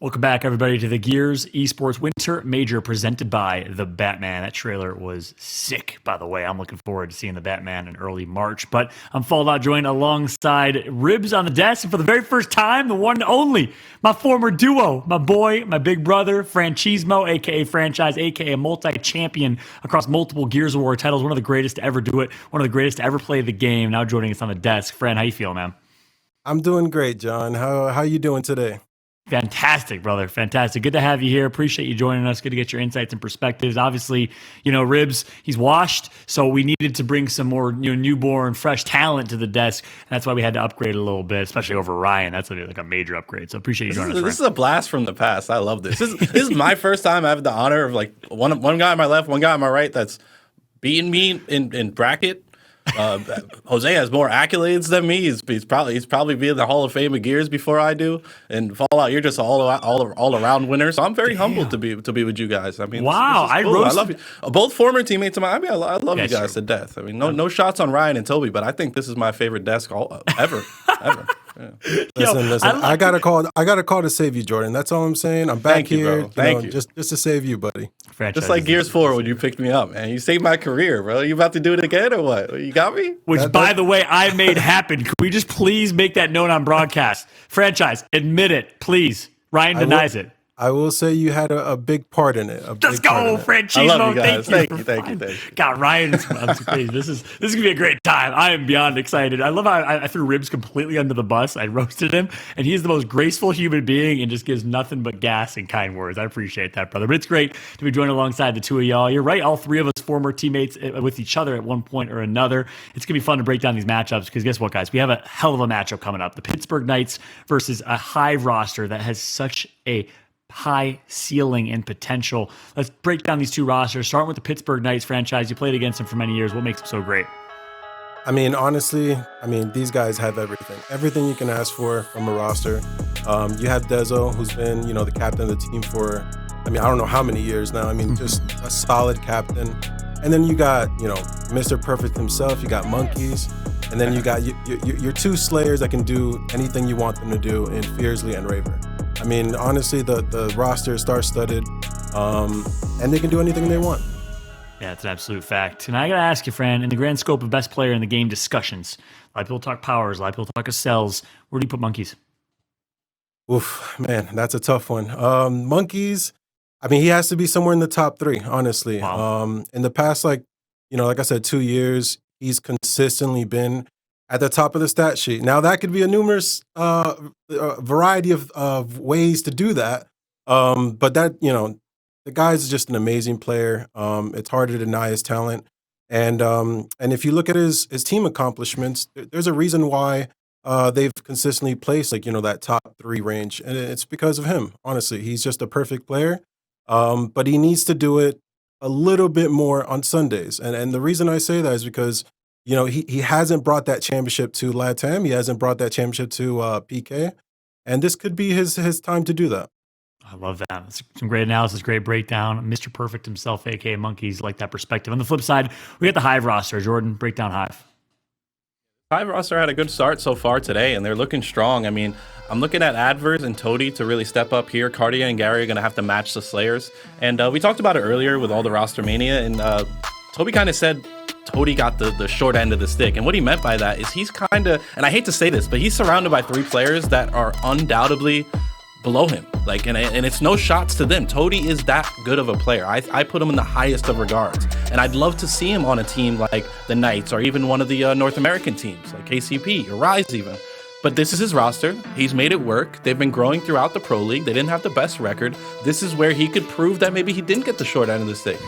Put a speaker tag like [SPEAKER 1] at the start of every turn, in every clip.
[SPEAKER 1] Welcome back, everybody, to the Gears Esports Winter Major presented by The Batman. That trailer was sick, by the way. I'm looking forward to seeing The Batman in early March. But I'm Fallout joined alongside Ribs on the desk. And for the very first time, the one and only, my former duo, my boy, my big brother, Franchismo, a.k.a. Franchise, a.k.a. multi-champion across multiple Gears of War titles. One of the greatest to ever do it. One of the greatest to ever play the game. Now joining us on the desk. Fran, how you feel, man?
[SPEAKER 2] I'm doing great, John. How you doing today?
[SPEAKER 1] Fantastic, brother. Fantastic. Good to have you here. Appreciate you joining us. Good to get your insights and perspectives. Obviously, Ribs, he's washed, so we needed to bring some more newborn, fresh talent to the desk. And that's why we had to upgrade a little bit, especially over Ryan. That's like a major upgrade. So appreciate you joining us.
[SPEAKER 3] This is a blast from the past. I love this. This is my first time I have the honor of like one guy on my left, one guy on my right that's beating me in bracket. Jose has more accolades than me. He's probably be in the Hall of Fame of Gears before I do. And Fallout, you're just all around winner. So I'm very humbled to be with you guys. I mean,
[SPEAKER 1] wow,
[SPEAKER 3] cool. I love you. Both former teammates of mine. I mean, I love you guys to death. I mean, no shots on Ryan and Toby, but I think this is my favorite desk ever. Yeah.
[SPEAKER 2] Listen. I got a call to save you, Jordan. That's all I'm saying. I'm back
[SPEAKER 3] Thank
[SPEAKER 2] here.
[SPEAKER 3] You, bro. Thank you.
[SPEAKER 2] Just to save you, buddy.
[SPEAKER 1] Franchise
[SPEAKER 3] just like Gears 4 when you picked me up, man. You saved my career, bro. You about to do it again or what? You got me?
[SPEAKER 1] Which, by the way, I made happen. Can we just please make that known on broadcast? Franchise, admit it, please. Ryan denies it.
[SPEAKER 2] I will say you had a big part in it.
[SPEAKER 1] Let's go, Franchismo.
[SPEAKER 3] I love you guys. Thank you.
[SPEAKER 1] God, Ryan, I'm so crazy. This is gonna be a great time. I am beyond excited. I love how I threw Ribs completely under the bus. I roasted him, and he's the most graceful human being and just gives nothing but gas and kind words. I appreciate that, brother. But it's great to be joined alongside the two of y'all. You're right, all three of us former teammates with each other at one point or another. It's gonna be fun to break down these matchups because guess what, guys? We have a hell of a matchup coming up. The Pittsburgh Knights versus a Hive roster that has such a high ceiling and potential. Let's break down these two rosters, starting with the Pittsburgh Knights franchise. You played against them for many years. What makes them so great?
[SPEAKER 2] I mean, honestly, these guys have everything you can ask for from a roster. You have Dezo, who's been, the captain of the team for, I don't know how many years now. Just a solid captain. And then you got, Mr. Perfect himself. You got Monkyz. And then you got your two slayers that can do anything you want them to do in Fearzly and Raver. Honestly, the roster is star-studded, and they can do anything they want.
[SPEAKER 1] Yeah, it's an absolute fact. And I got to ask you, Fran, in the grand scope of best player in the game discussions, a lot of people talk powers, a lot of people talk cells. Where do you put Monkyz?
[SPEAKER 2] Oof, man, that's a tough one. Monkyz, he has to be somewhere in the top 3, honestly.
[SPEAKER 1] Wow.
[SPEAKER 2] In the past, like I said, 2 years, he's consistently been at the top of the stat sheet. Now, that could be a numerous variety of ways to do that. But that, the guy's just an amazing player. It's hard to deny his talent. And if you look at his team accomplishments, there's a reason why they've consistently placed that top 3 range. And it's because of him, honestly. He's just a perfect player. But he needs to do it a little bit more on Sundays. And the reason I say that is because he hasn't brought that championship to LATAM. He hasn't brought that championship to PK. And this could be his time to do that.
[SPEAKER 1] I love that. That's some great analysis, great breakdown. Mr. Perfect himself, a.k.a. Monkyz, like that perspective. On the flip side, we got the Hive roster. Jordan, break down Hive.
[SPEAKER 3] Hive roster had a good start so far today, and they're looking strong. I'm looking at Addvers and Toti to really step up here. Kardia and Gary are going to have to match the Slayers. And we talked about it earlier with all the roster mania, and Toby kind of said Toti got the short end of the stick. And what he meant by that is he's kind of, and I hate to say this, but he's surrounded by 3 players that are undoubtedly below him. And it's no shots to them. Toti is that good of a player. I put him in the highest of regards. And I'd love to see him on a team like the Knights or even one of the North American teams like KCP or Rise even. But this is his roster. He's made it work. They've been growing throughout the Pro League. They didn't have the best record. This is where he could prove that maybe he didn't get the short end of the stick.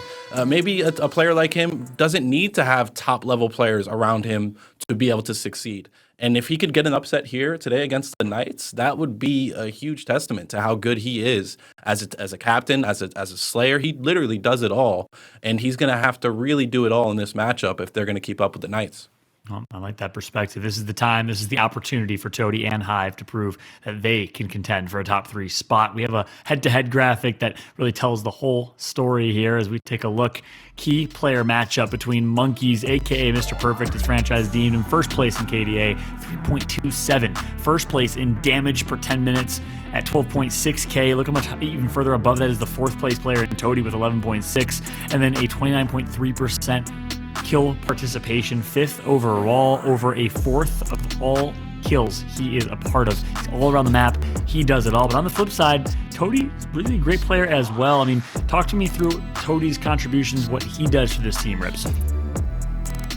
[SPEAKER 3] Maybe a player like him doesn't need to have top-level players around him to be able to succeed. And if he could get an upset here today against the Knights, that would be a huge testament to how good he is as a captain, as a slayer. He literally does it all, and he's going to have to really do it all in this matchup if they're going to keep up with the Knights.
[SPEAKER 1] Well, I like that perspective. This is the time, this is the opportunity for Toti and Hive to prove that they can contend for a top 3 spot. We have a head-to-head graphic that really tells the whole story here as we take a look. Key player matchup between Monkyz, aka Mr. Perfect, his franchise dean, in first place in KDA, 3.27. First place in damage per 10 minutes at 12.6k. Look how much even further above that is the fourth place player in Toti with 11.6, and then a 29.3% kill participation, 5th overall, over a 4th of all kills he is a part of. He's all around the map. He does it all. But on the flip side, Toti is really a great player as well. I mean, talk to me through Toti's contributions, what he does for this team, Ribs.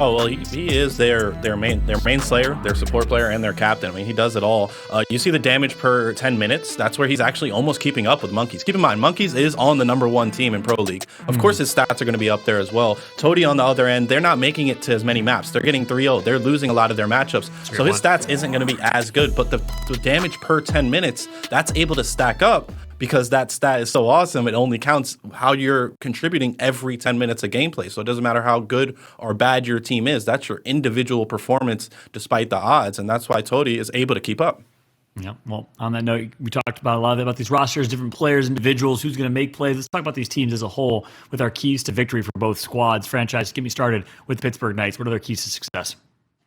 [SPEAKER 3] Oh, well, he is their main slayer, their support player, and their captain. I mean, he does it all. You see the damage per 10 minutes. That's where he's actually almost keeping up with Monkyz. Keep in mind, Monkyz is on the #1 team in Pro League. Of course, his stats are going to be up there as well. Toti, on the other end, they're not making it to as many maps. They're getting 3-0. They're losing a lot of their matchups. So his stats isn't going to be as good. But the damage per 10 minutes, that's able to stack up. Because that stat is so awesome, it only counts how you're contributing every 10 minutes of gameplay. So it doesn't matter how good or bad your team is. That's your individual performance despite the odds. And that's why Toti is able to keep up.
[SPEAKER 1] Yeah, well, on that note, we talked about a lot about these rosters, different players, individuals, who's going to make plays. Let's talk about these teams as a whole with our keys to victory for both squads. Franchise, get me started with Pittsburgh Knights. What are their keys to success?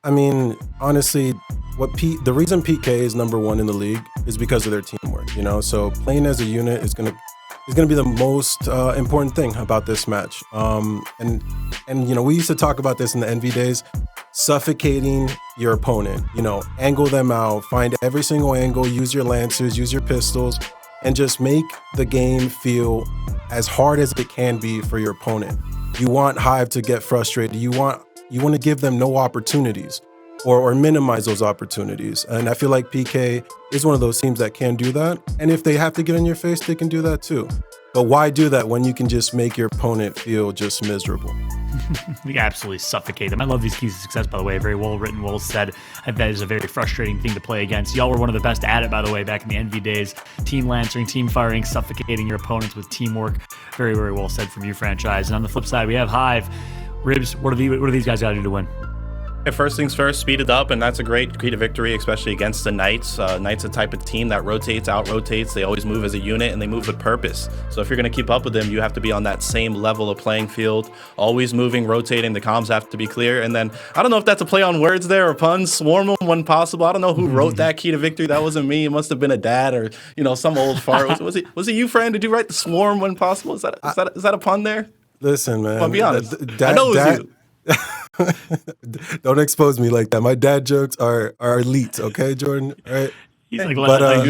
[SPEAKER 2] I mean, honestly, the reason PK is #1 in the league is because of their teamwork. So playing as a unit is gonna be the most important thing about this match. And we used to talk about this in the NV days, suffocating your opponent. Angle them out, find every single angle, use your lancers, use your pistols, and just make the game feel as hard as it can be for your opponent. You want Hive to get frustrated. You want to give them no opportunities or minimize those opportunities. And I feel like PK is one of those teams that can do that. And if they have to get in your face, they can do that too. But why do that when you can just make your opponent feel just miserable?
[SPEAKER 1] We absolutely suffocate them. I love these keys to success, by the way. Very well written, well said. That is a very frustrating thing to play against. Y'all were one of the best at it, by the way, back in the NV days. Team lancering, team firing, suffocating your opponents with teamwork. Very, very well said from you, franchise. And on the flip side, we have Hive. Ribs, what do these guys got to do to win?
[SPEAKER 3] First things first, speed it up, and that's a great key to victory, especially against the Knights. Knights are the type of team that rotates, out-rotates. They always move as a unit, and they move with purpose. So if you're going to keep up with them, you have to be on that same level of playing field, always moving, rotating. The comms have to be clear. And then, I don't know if that's a play on words there or puns, swarm them when possible. I don't know who wrote that key to victory. That wasn't me. It must have been a dad or, some old fart. Was it you, friend? Did you write the swarm when possible? Is that a pun there?
[SPEAKER 2] Listen, man.
[SPEAKER 3] I'll be honest. I know it was you.
[SPEAKER 2] Don't expose me like that. My dad jokes are elite, okay, Jordan? All right.
[SPEAKER 1] He's like less than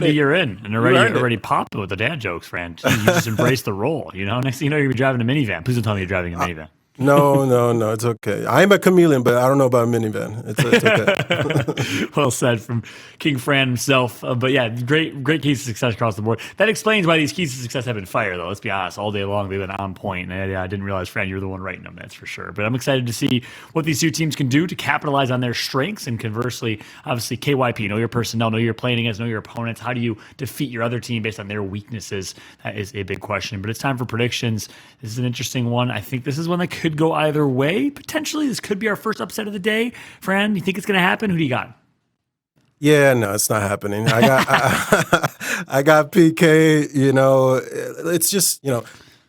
[SPEAKER 1] a year in and already popped with the dad jokes, friend. You just embrace the role, Next thing you know, you're driving a minivan. Please don't tell me you're driving a minivan.
[SPEAKER 2] No, it's okay. I'm a chameleon, but I don't know about a minivan. It's okay.
[SPEAKER 1] Well said from King Fran himself. But yeah, great keys to success across the board. That explains why these keys to success have been fire, though. Let's be honest. All day long, they've been on point. And I didn't realize, Fran, you were the one writing them. That's for sure. But I'm excited to see what these two teams can do to capitalize on their strengths. And conversely, obviously, KYP, know your personnel, know who you're playing against, know your opponents. How do you defeat your other team based on their weaknesses? That is a big question. But it's time for predictions. This is an interesting one. I think this is one that could go either way. Potentially, this could be our first upset of the day. Fran, you think it's going to happen? Who do you got?
[SPEAKER 2] Yeah, no, it's not happening. I got PK. It's just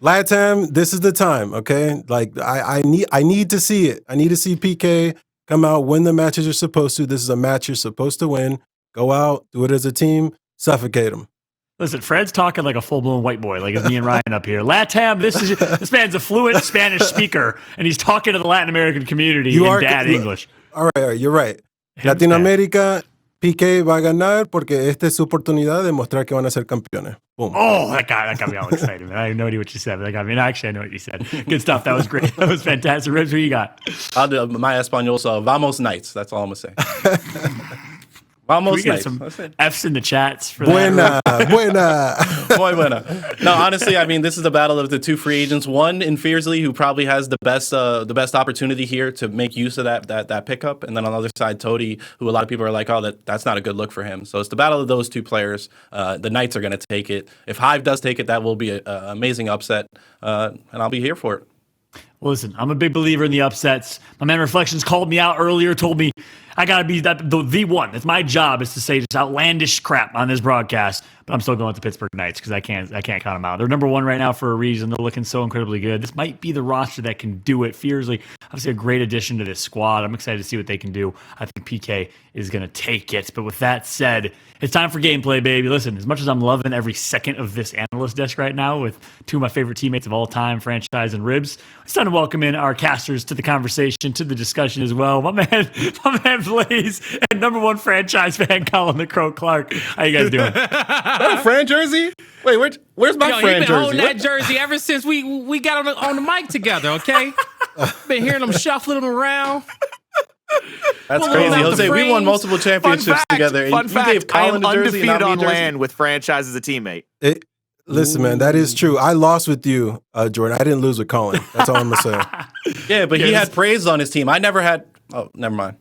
[SPEAKER 2] LATAM. This is the time. Okay, like I need to see it. I need to see PK come out, win the matches you're supposed to. This is a match you're supposed to win. Go out, do it as a team, suffocate them.
[SPEAKER 1] Listen, Fred's talking like a full-blown white boy, like it's me and Ryan up here. LATAM, this man's a fluent Spanish speaker, and he's talking to the Latin American community in bad English.
[SPEAKER 2] All right, you're right. Latinoamérica, Piqué va a ganar porque esta es su oportunidad de mostrar que van a ser campeones. Boom.
[SPEAKER 1] Oh, that got me all excited, man. I have no idea what you said, but actually, I know what you said. Good stuff. That was great. That was fantastic. Ribs, who you got?
[SPEAKER 3] I'll do my Espanol, so vamos Knights. That's all I'm going to say. Almost
[SPEAKER 1] we get some F's in the chats for
[SPEAKER 2] buena.
[SPEAKER 3] Muy buena. No, honestly, I mean, this is the battle of the two free agents. One in Fearzly, who probably has the best opportunity here to make use of that pickup, and then on the other side, Toti, who a lot of people are like, oh, that's not a good look for him. So it's the battle of those two players. The Knights are going to take it. If Hive does take it, that will be an amazing upset, and I'll be here for it.
[SPEAKER 1] Well, listen, I'm a big believer in the upsets. My man Reflections called me out earlier, told me I got to be the one. It's my job is to say just outlandish crap on this broadcast, but I'm still going with the Pittsburgh Knights because I can't count them out. They're number one right now for a reason. They're looking so incredibly good. This might be the roster that can do it. Fearzly, obviously a great addition to this squad. I'm excited to see what they can do. I think PK is going to take it. But with that said, it's time for gameplay, baby. Listen, as much as I'm loving every second of this analyst desk right now with two of my favorite teammates of all time, Franchise and Ribs, it's time to welcome in our casters to the conversation, to the discussion as well. My man Blaze and number one Franchise fan, Colin the Crow Clark. How you guys doing?
[SPEAKER 3] That a Fran jersey? Wait, where's my Fran
[SPEAKER 4] been
[SPEAKER 3] jersey?
[SPEAKER 4] holding that jersey ever since we got on the mic together, okay? Been hearing them shuffling them around.
[SPEAKER 3] That's
[SPEAKER 4] Pulling
[SPEAKER 3] crazy,
[SPEAKER 4] out the
[SPEAKER 3] Jose. We won
[SPEAKER 4] frames.
[SPEAKER 3] multiple championships together.
[SPEAKER 5] Fun
[SPEAKER 3] and
[SPEAKER 5] fact,
[SPEAKER 3] you gave
[SPEAKER 5] I
[SPEAKER 3] Colin
[SPEAKER 5] am
[SPEAKER 3] a jersey and
[SPEAKER 5] undefeated
[SPEAKER 3] not me a
[SPEAKER 5] on
[SPEAKER 3] jersey?
[SPEAKER 5] land with Franchise as a teammate.
[SPEAKER 2] Listen, man, that is true. I lost with you, Jordan. I didn't lose with Colin. That's all I'm gonna say.
[SPEAKER 3] Yeah, but he had praise on his team. I never had. Oh, never mind.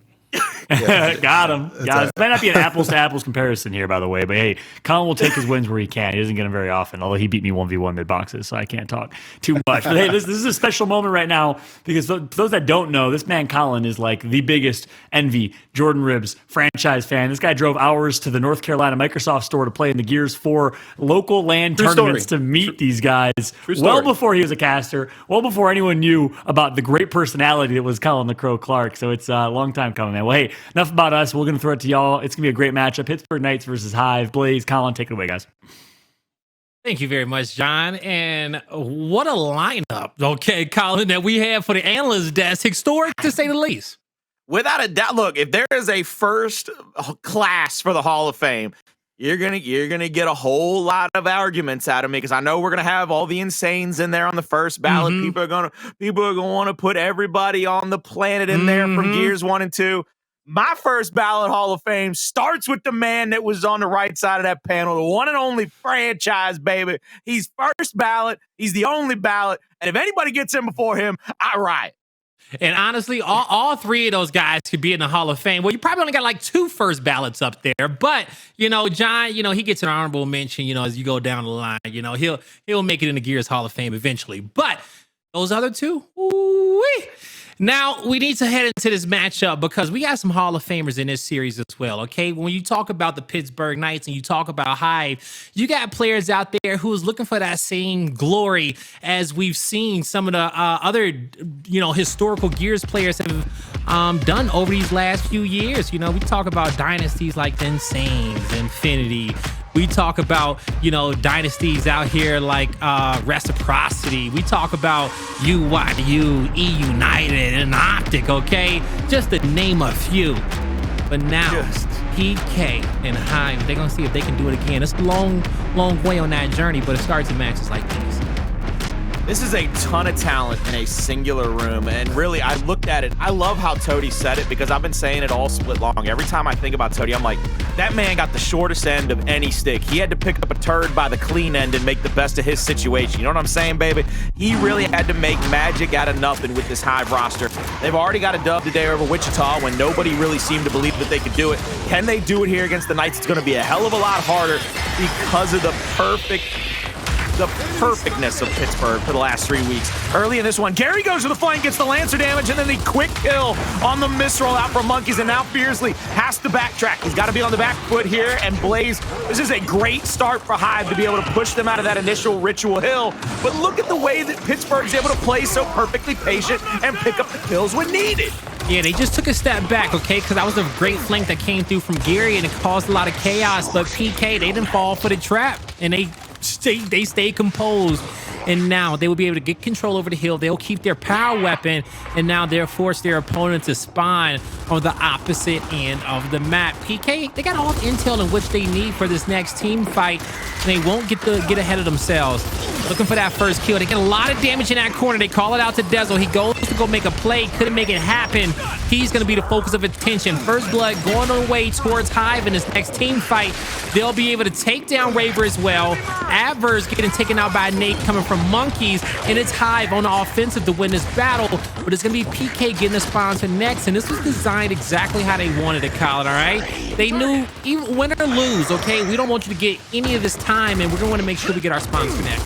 [SPEAKER 1] Got him. It might not be an apples to apples comparison here, by the way, but hey, Colin will take his wins where he can. He doesn't get them very often, although he beat me 1v1 mid boxes, so I can't talk too much. But hey, this is a special moment right now because for those that don't know, this man Colin is like the biggest Envy, Jordan Ribs Franchise fan. This guy drove hours to the North Carolina Microsoft store to play in the Gears 4 local LAN tournaments to meet these guys well before he was a caster, well before anyone knew about the great personality that was Colin the Crow Clark. So it's a long time coming, man. Well, hey, enough about us. We're going to throw it to y'all. It's going to be a great matchup. Pittsburgh Knights versus Hive. Blaze, Colin, take it away, guys.
[SPEAKER 4] Thank you very much, John. And what a lineup, okay, Colin, that we have for the analyst desk. Historic, to say the least.
[SPEAKER 5] Without a doubt, look, if there is a first class for the Hall of Fame, you're gonna get a whole lot of arguments out of me because I know we're gonna have all the insanes in there on the first ballot. People are gonna want to put everybody on the planet in there from Gears 1 and 2. My first ballot Hall of Fame starts with the man that was on the right side of that panel, the one and only Franchise, baby. He's first ballot. He's the only ballot. And if anybody gets in before him, I riot.
[SPEAKER 4] And honestly, all three of those guys could be in the Hall of Fame. Well, you probably only got like 2 first ballots up there. But, John, he gets an honorable mention, as you go down the line. He'll make it in the Gears Hall of Fame eventually. But those other 2, ooh-wee. Now, we need to head into this matchup because we got some Hall of Famers in this series as well, okay? When you talk about the Pittsburgh Knights and you talk about Hive, you got players out there who's looking for that same glory as we've seen some of the other, historical Gears players have done over these last few years. We talk about dynasties like the Insanes, Infinity. We talk about, dynasties out here like Reciprocity. We talk about UYU, E United, and Optic, okay? Just to name a few. But now, PK and Hive, they're going to see if they can do it again. It's a long, long way on that journey, but it starts in matches like these.
[SPEAKER 5] This is a ton of talent in a singular room, and really, I looked at it. I love how Toti said it because I've been saying it all split long. Every time I think about Toti, I'm like, that man got the shortest end of any stick. He had to pick up a turd by the clean end and make the best of his situation. You know what I'm saying, baby? He really had to make magic out of nothing with this Hive roster. They've already got a dub today over Wichita when nobody really seemed to believe that they could do it. Can they do it here against the Knights? It's going to be a hell of a lot harder because of the perfectness of Pittsburgh for the last 3 weeks. Early in this one, Gary goes to the flank, gets the Lancer damage, and then the quick kill on the misroll out from Monkyz, and now Fearzly has to backtrack. He's got to be on the back foot here, and Blaze, this is a great start for Hive to be able to push them out of that initial ritual hill, but look at the way that Pittsburgh's able to play so perfectly patient and pick up the kills when needed.
[SPEAKER 4] Yeah, they just took a step back, okay, because that was a great flank that came through from Gary, and it caused a lot of chaos, but PK, they didn't fall for the trap, and they stay composed, and now they will be able to get control over the hill. They'll keep their power weapon, and now they'll force their opponent to spawn on the opposite end of the map. PK, they got all the intel in which they need for this next team fight, and they won't get ahead of themselves. Looking for that first kill. They get a lot of damage in that corner. They call it out to Dezo. He goes to go make a play. Couldn't make it happen. He's going to be the focus of attention. First Blood going away towards Hive in this next team fight. They'll be able to take down Raver as well. Addvers getting taken out by Nate coming from Monkyz, and it's Hive on the offensive to win this battle, but it's going to be PK getting the sponsor next, and this was designed exactly how they wanted it, Colin, all right? They knew, even win or lose, okay, we don't want you to get any of this time, and we're going to want to make sure we get our sponsor next.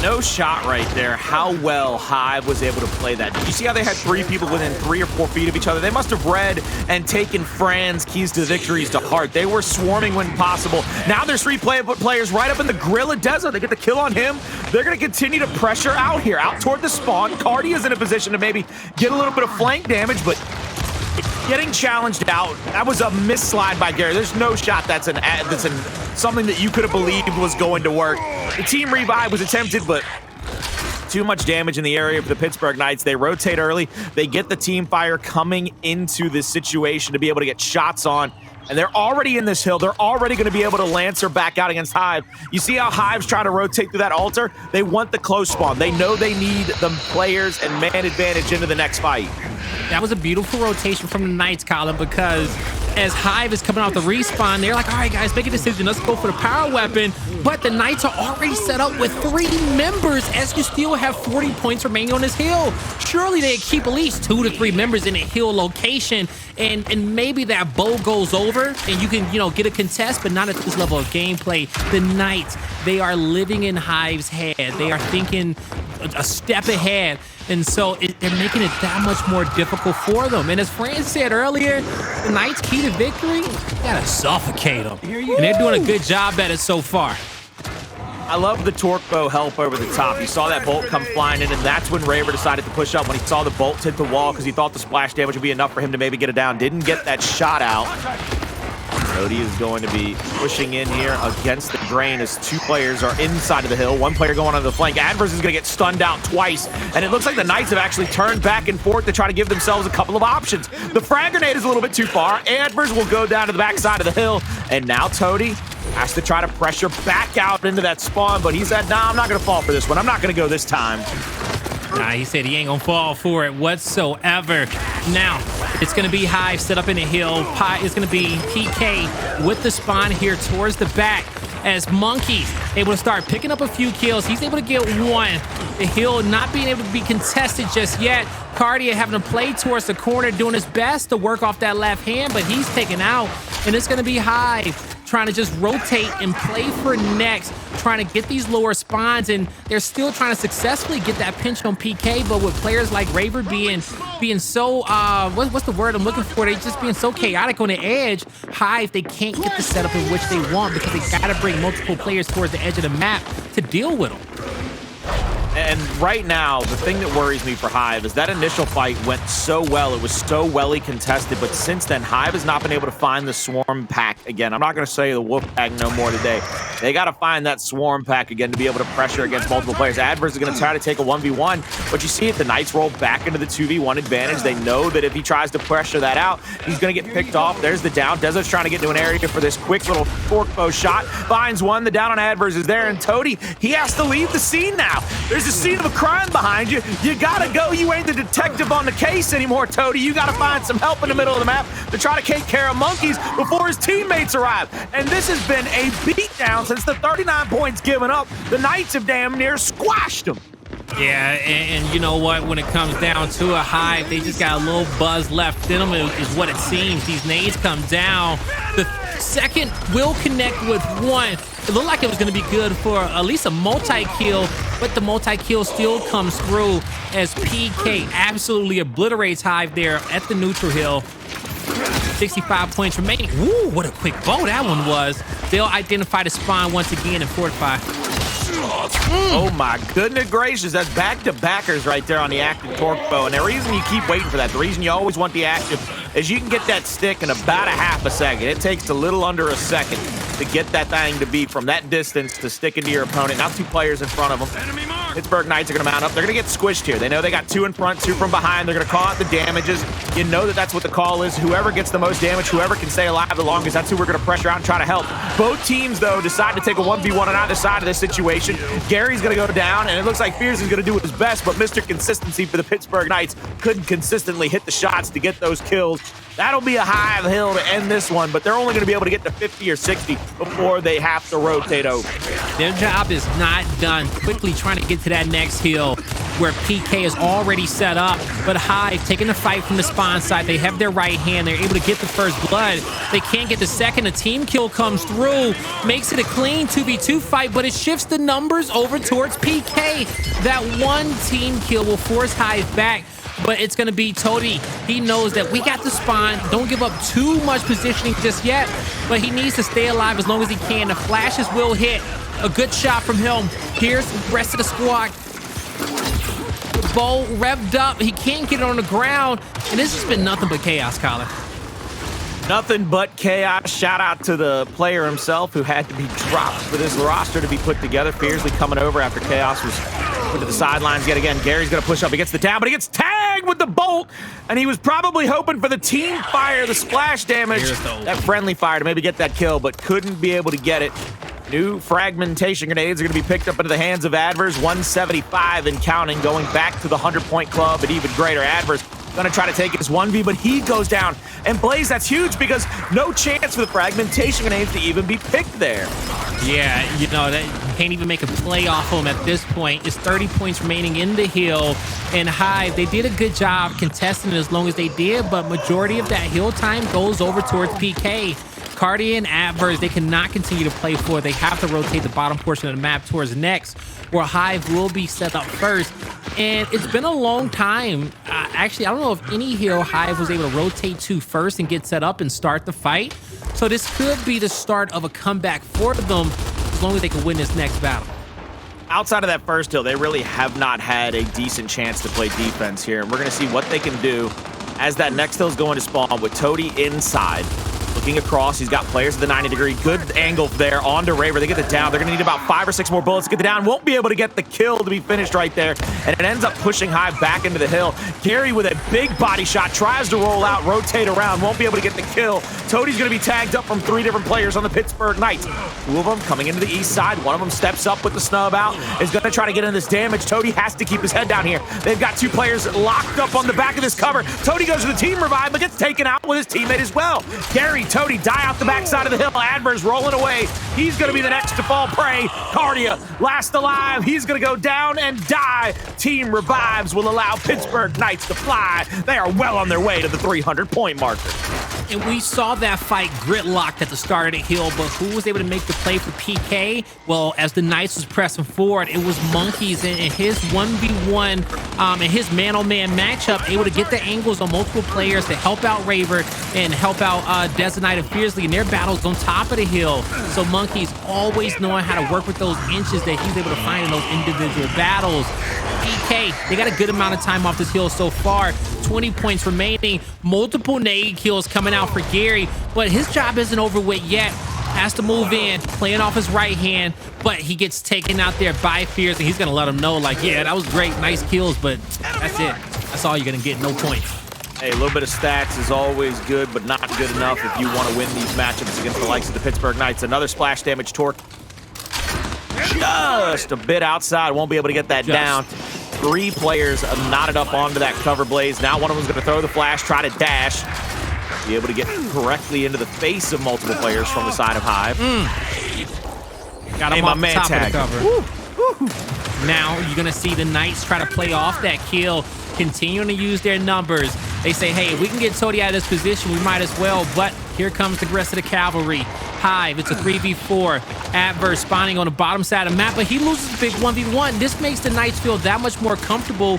[SPEAKER 5] No shot right there. How well Hive was able to play that. Did you see how they had 3 people within 3 or 4 feet of each other? They must have read and taken Fran's keys to victories to heart. They were swarming when possible. Now there's 3 players right up in the grill of Dezonide. They get the kill on him. They're going to continue to pressure out here, out toward the spawn. Kardia is in a position to maybe get a little bit of flank damage, but getting challenged out. That was a misslide by Gary. There's no shot that's something that you could have believed was going to work. The team revive was attempted, but too much damage in the area for the Pittsburgh Knights. They rotate early. They get the team fire coming into this situation to be able to get shots on. And they're already in this hill. They're already going to be able to Lancer back out against Hive. You see how Hive's trying to rotate through that altar? They want the close spawn. They know they need the players and man advantage into the next fight.
[SPEAKER 4] That was a beautiful rotation from the Knights, Colin, because as Hive is coming out the respawn, they're like, all right, guys, make a decision. Let's go for the power weapon. But the Knights are already set up with 3 members as you still have 40 points remaining on this hill. Surely they keep at least 2 to 3 members in a hill location, and maybe that bow goes over and you can, get a contest, but not at this level of gameplay. The Knights, they are living in Hive's head. They are thinking a step ahead. And so they're making it that much more difficult for them. And as Fran said earlier, the Knights' key to victory, you gotta suffocate them. And they're doing a good job at it so far.
[SPEAKER 5] I love the torque bow help over the top. You saw that bolt come flying in, and that's when Raver decided to push up when he saw the bolt hit the wall because he thought the splash damage would be enough for him to maybe get it down. Didn't get that shot out. Toti is going to be pushing in here against the grain as 2 players are inside of the hill. 1 player going on the flank. Addvers is going to get stunned out twice, and it looks like the Knights have actually turned back and forth to try to give themselves a couple of options. The frag grenade is a little bit too far. Addvers will go down to the backside of the hill, and now Toti has to try to pressure back out into that spawn, but he said, nah, I'm not going to fall for this one. I'm not going to go this time.
[SPEAKER 4] Nah, he said he ain't gonna fall for it whatsoever. Now, it's gonna be Hive set up in the hill. It's gonna be PK with the spawn here towards the back as Monkyz able to start picking up a few kills. He's able to get 1. The hill not being able to be contested just yet. Kardia having to play towards the corner, doing his best to work off that left hand, but he's taken out. And it's gonna be Hive trying to just rotate and play for next, trying to get these lower spawns, and they're still trying to successfully get that pinch on PK, but with players like Raver being so, what's the word I'm looking for? They just being so chaotic on the edge, Hive, they can't get the setup in which they want because they gotta bring multiple players towards the edge of the map to deal with them.
[SPEAKER 5] And right now, the thing that worries me for Hive is that initial fight went so well. It was so welly contested, but since then, Hive has not been able to find the swarm pack again. I'm not going to say the wolf pack no more today. They got to find that swarm pack again to be able to pressure against multiple players. Addvers is going to try to take a 1v1, but you see it, the Knights roll back into the 2v1 advantage. They know that if he tries to pressure that out, he's going to get picked off. There's the down. Dezonide's trying to get into an area for this quick little torque bow shot. Finds 1. The down on Addvers is there, and Toti, he has to leave the scene now. There's a scene of a crime behind you. You gotta go. You ain't the detective on the case anymore, Toti. You gotta find some help in the middle of the map to try to take care of Monkyz before his teammates arrive. And this has been a beatdown since the 39 points given up. The Knights have damn near squashed them.
[SPEAKER 4] Yeah, and you know what? When it comes down to a Hive, they just got a little buzz left in them, is what it seems. These nades come down. The second will connect with 1. It looked like it was going to be good for at least a multi-kill, but the multi-kill still comes through as PK absolutely obliterates Hive there at the neutral hill. 65 points remaining. Ooh, what a quick bow that one was. They'll identify the spawn once again and fortify.
[SPEAKER 5] Oh my goodness gracious, that's back-to-backers right there on the active torque bow. And the reason you keep waiting for that, the reason you always want the active, is you can get that stick in about a half a second. It takes a little under a second to get that thing to be from that distance to stick into your opponent. Now 2 players in front of them. Pittsburgh Knights are going to mount up. They're going to get squished here. They know they got 2 in front, 2 from behind. They're going to call out the damages. You know that that's what the call is. Whoever gets the most damage, whoever can stay alive the longest, that's who we're going to pressure out and try to help. Both teams, though, decide to take a 1v1 on either side of this situation. Gary's going to go down, and it looks like Fearzly is going to do his best, but Mr. Consistency for the Pittsburgh Knights couldn't consistently hit the shots to get those kills. That'll be a Hive hill to end this one, but they're only going to be able to get to 50 or 60 before they have to rotate over.
[SPEAKER 4] Their job is not done. Quickly trying to get to that next hill. where PK is already set up, but Hive taking the fight from the spawn side. They have their right hand. They're able to get the first blood. They can't get the second. A team kill comes through, makes it a clean 2v2 fight, but it shifts the numbers over towards PK. That one team kill will force Hive back, but it's going to be Toti. He knows that we got the spawn. Don't give up too much positioning just yet, but he needs to stay alive as long as he can. The flashes will hit. A good shot from him. Here's the rest of the squad. Bow revved up. He can't get it on the ground, and this has been nothing but chaos, Colin.
[SPEAKER 5] Nothing but chaos. Shout out to the player himself who had to be dropped for this roster to be put together. Fearzly coming over after chaos was put to the sidelines yet again. Gary's going to push up. He gets the down, but he gets tagged with the bolt, and he was probably hoping for the team fire, the splash damage, that friendly fire to maybe get that kill, but couldn't be able to get it. New fragmentation grenades are going to be picked up into the hands of Addvers. 175 and counting, going back to the 100-point club and even greater. Addvers going to try to take his 1v, but he goes down. And Blaze, that's huge because no chance for the fragmentation grenades to even be picked there.
[SPEAKER 4] Yeah, you know, that you can't even make a play off him at this point. It's 30 points remaining in the hill. And Hive, they did a good job contesting it as long as they did, but majority of that hill time goes over towards PK. Kardia and Addvers, they cannot continue to play for. They have to rotate the bottom portion of the map towards next, where Hive will be set up first. And it's been a long time. Actually, I don't know if any hill Hive was able to rotate to first and get set up and start the fight. So this could be the start of a comeback for them as long as they can win this next battle.
[SPEAKER 5] Outside of that first hill, they really have not had a decent chance to play defense here. And we're going to see what they can do as that next hill is going to spawn with Toti inside. Looking across, he's got players at the 90-degree. Good angle there onto Raver. They get the down. They're going to need about 5 or 6 more bullets to get the down. Won't be able to get the kill to be finished right there. And it ends up pushing Hive back into the hill. Gary with a big body shot. Tries to roll out, rotate around. Won't be able to get the kill. Toti's going to be tagged up from 3 different players on the Pittsburgh Knights. 2 of them coming into the east side. 1 of them steps up with the snub out. Is going to try to get in this damage. Toti has to keep his head down here. They've got 2 players locked up on the back of this cover. Toti goes to the team revive, but gets taken out with his teammate as well. Gary, Toti die out the backside of the hill. Addvers rolling away. He's going to be the next to fall prey. Kardia, last alive. He's going to go down and die. Team revives will allow Pittsburgh Knights to fly. They are well on their way to the 300-point marker.
[SPEAKER 4] And we saw that fight gridlocked at the start of the hill, but who was able to make the play for PK? Well, as the Knights was pressing forward, it was Monkyz and his 1v1 and his man-on-man matchup, able to get the angles on multiple players to help out Raver and help out Dezonide and Fearzly in their battles on top of the hill. So Monkyz always knowing how to work with those inches that he's able to find in those individual battles. PK, they got a good amount of time off this hill so far. 20 points remaining. Multiple nade kills coming out for Gary, but his job isn't over with yet. Has to move in, playing off his right hand, but he gets taken out there by Fearzly. He's going to let him know, like, yeah, that was great, nice kills, but that's it. That's all you're going to get, no points.
[SPEAKER 5] Hey, a little bit of stats is always good, but not good enough if you want to win these matchups against the likes of the Pittsburgh Knights. Another splash damage torque. Just a bit outside. Won't be able to get that down. 3 players knotted up onto that cover Blaze. Now one of them's going to throw the flash, try to dash. Be able to get correctly into the face of multiple players from the side of Hive.
[SPEAKER 4] Got him off the top of the cover.
[SPEAKER 5] Woo.
[SPEAKER 4] Now you're going to see the Knights try to play off that kill, continuing to use their numbers. They say, hey, if we can get Toti out of this position, we might as well. But here comes the rest of the cavalry. Hive, it's a 3v4. Addvers spawning on the bottom side of the map, but he loses a big 1v1. This makes the Knights feel that much more comfortable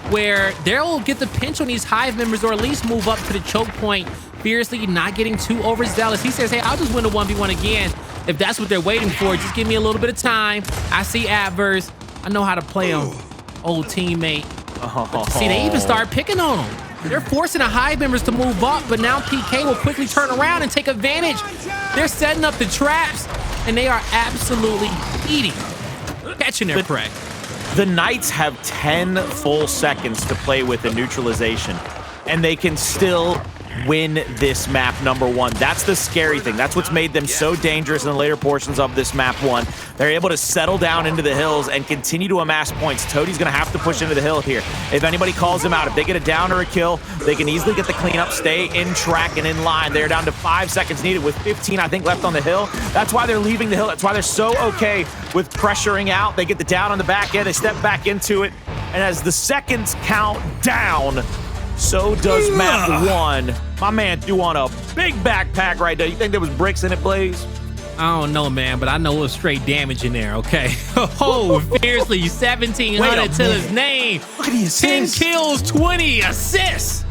[SPEAKER 4] where they'll get the pinch on these Hive members or at least move up to the choke point. Fearzly not getting too overzealous. He says, hey, I'll just win the 1v1 again. If that's what they're waiting for, just give me a little bit of time. I see Addvers. I know how to play him. Old teammate. See, they even start picking on him. They're forcing the Hive members to move up, but now PK will quickly turn around and take advantage. They're setting up the traps, and they are absolutely eating, catching their prey.
[SPEAKER 5] The Knights have 10 full seconds to play with in neutralization, and they can still win this map #1. That's the scary thing. That's what's made them so dangerous in the later portions of this map 1. They're able to settle down into the hills and continue to amass points. Toti's going to have to push into the hill here. If anybody calls him out, if they get a down or a kill, they can easily get the cleanup, stay in track and in line. They're down to 5 seconds needed with 15, I think, left on the hill. That's why they're leaving the hill. That's why they're so okay with pressuring out. They get the down on the back end. They step back into it. And as the seconds count down, so does map 1. My man threw on a big backpack right there. You think there was bricks in it, Blaze?
[SPEAKER 4] I don't know, man, but I know it was straight damage in there, okay? Oh, Fearzly, 1,700 to his name.
[SPEAKER 5] Look at the
[SPEAKER 4] 10
[SPEAKER 5] assists.
[SPEAKER 4] kills, 20 assists.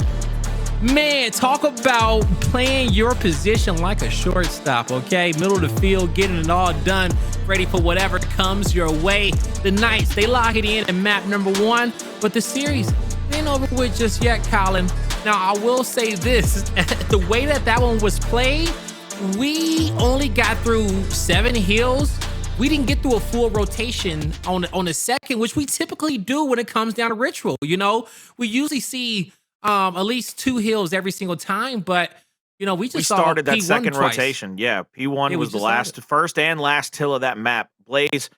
[SPEAKER 4] Man, talk about playing your position like a shortstop, okay? Middle of the field, getting it all done, ready for whatever comes your way. The Knights, they lock it in at map number 1, but the series ain't over with just yet, Colin. Now, I will say this, the way that one was played, we only got through 7 hills. We didn't get through a full rotation on the second, which we typically do when it comes down to ritual. You know, we usually see at least 2 hills every single time, but you know, we
[SPEAKER 5] started that
[SPEAKER 4] P1
[SPEAKER 5] second
[SPEAKER 4] twice.
[SPEAKER 5] rotation. Yeah, P1
[SPEAKER 4] Yeah,
[SPEAKER 5] was the last, first and last hill of that map. Blaze,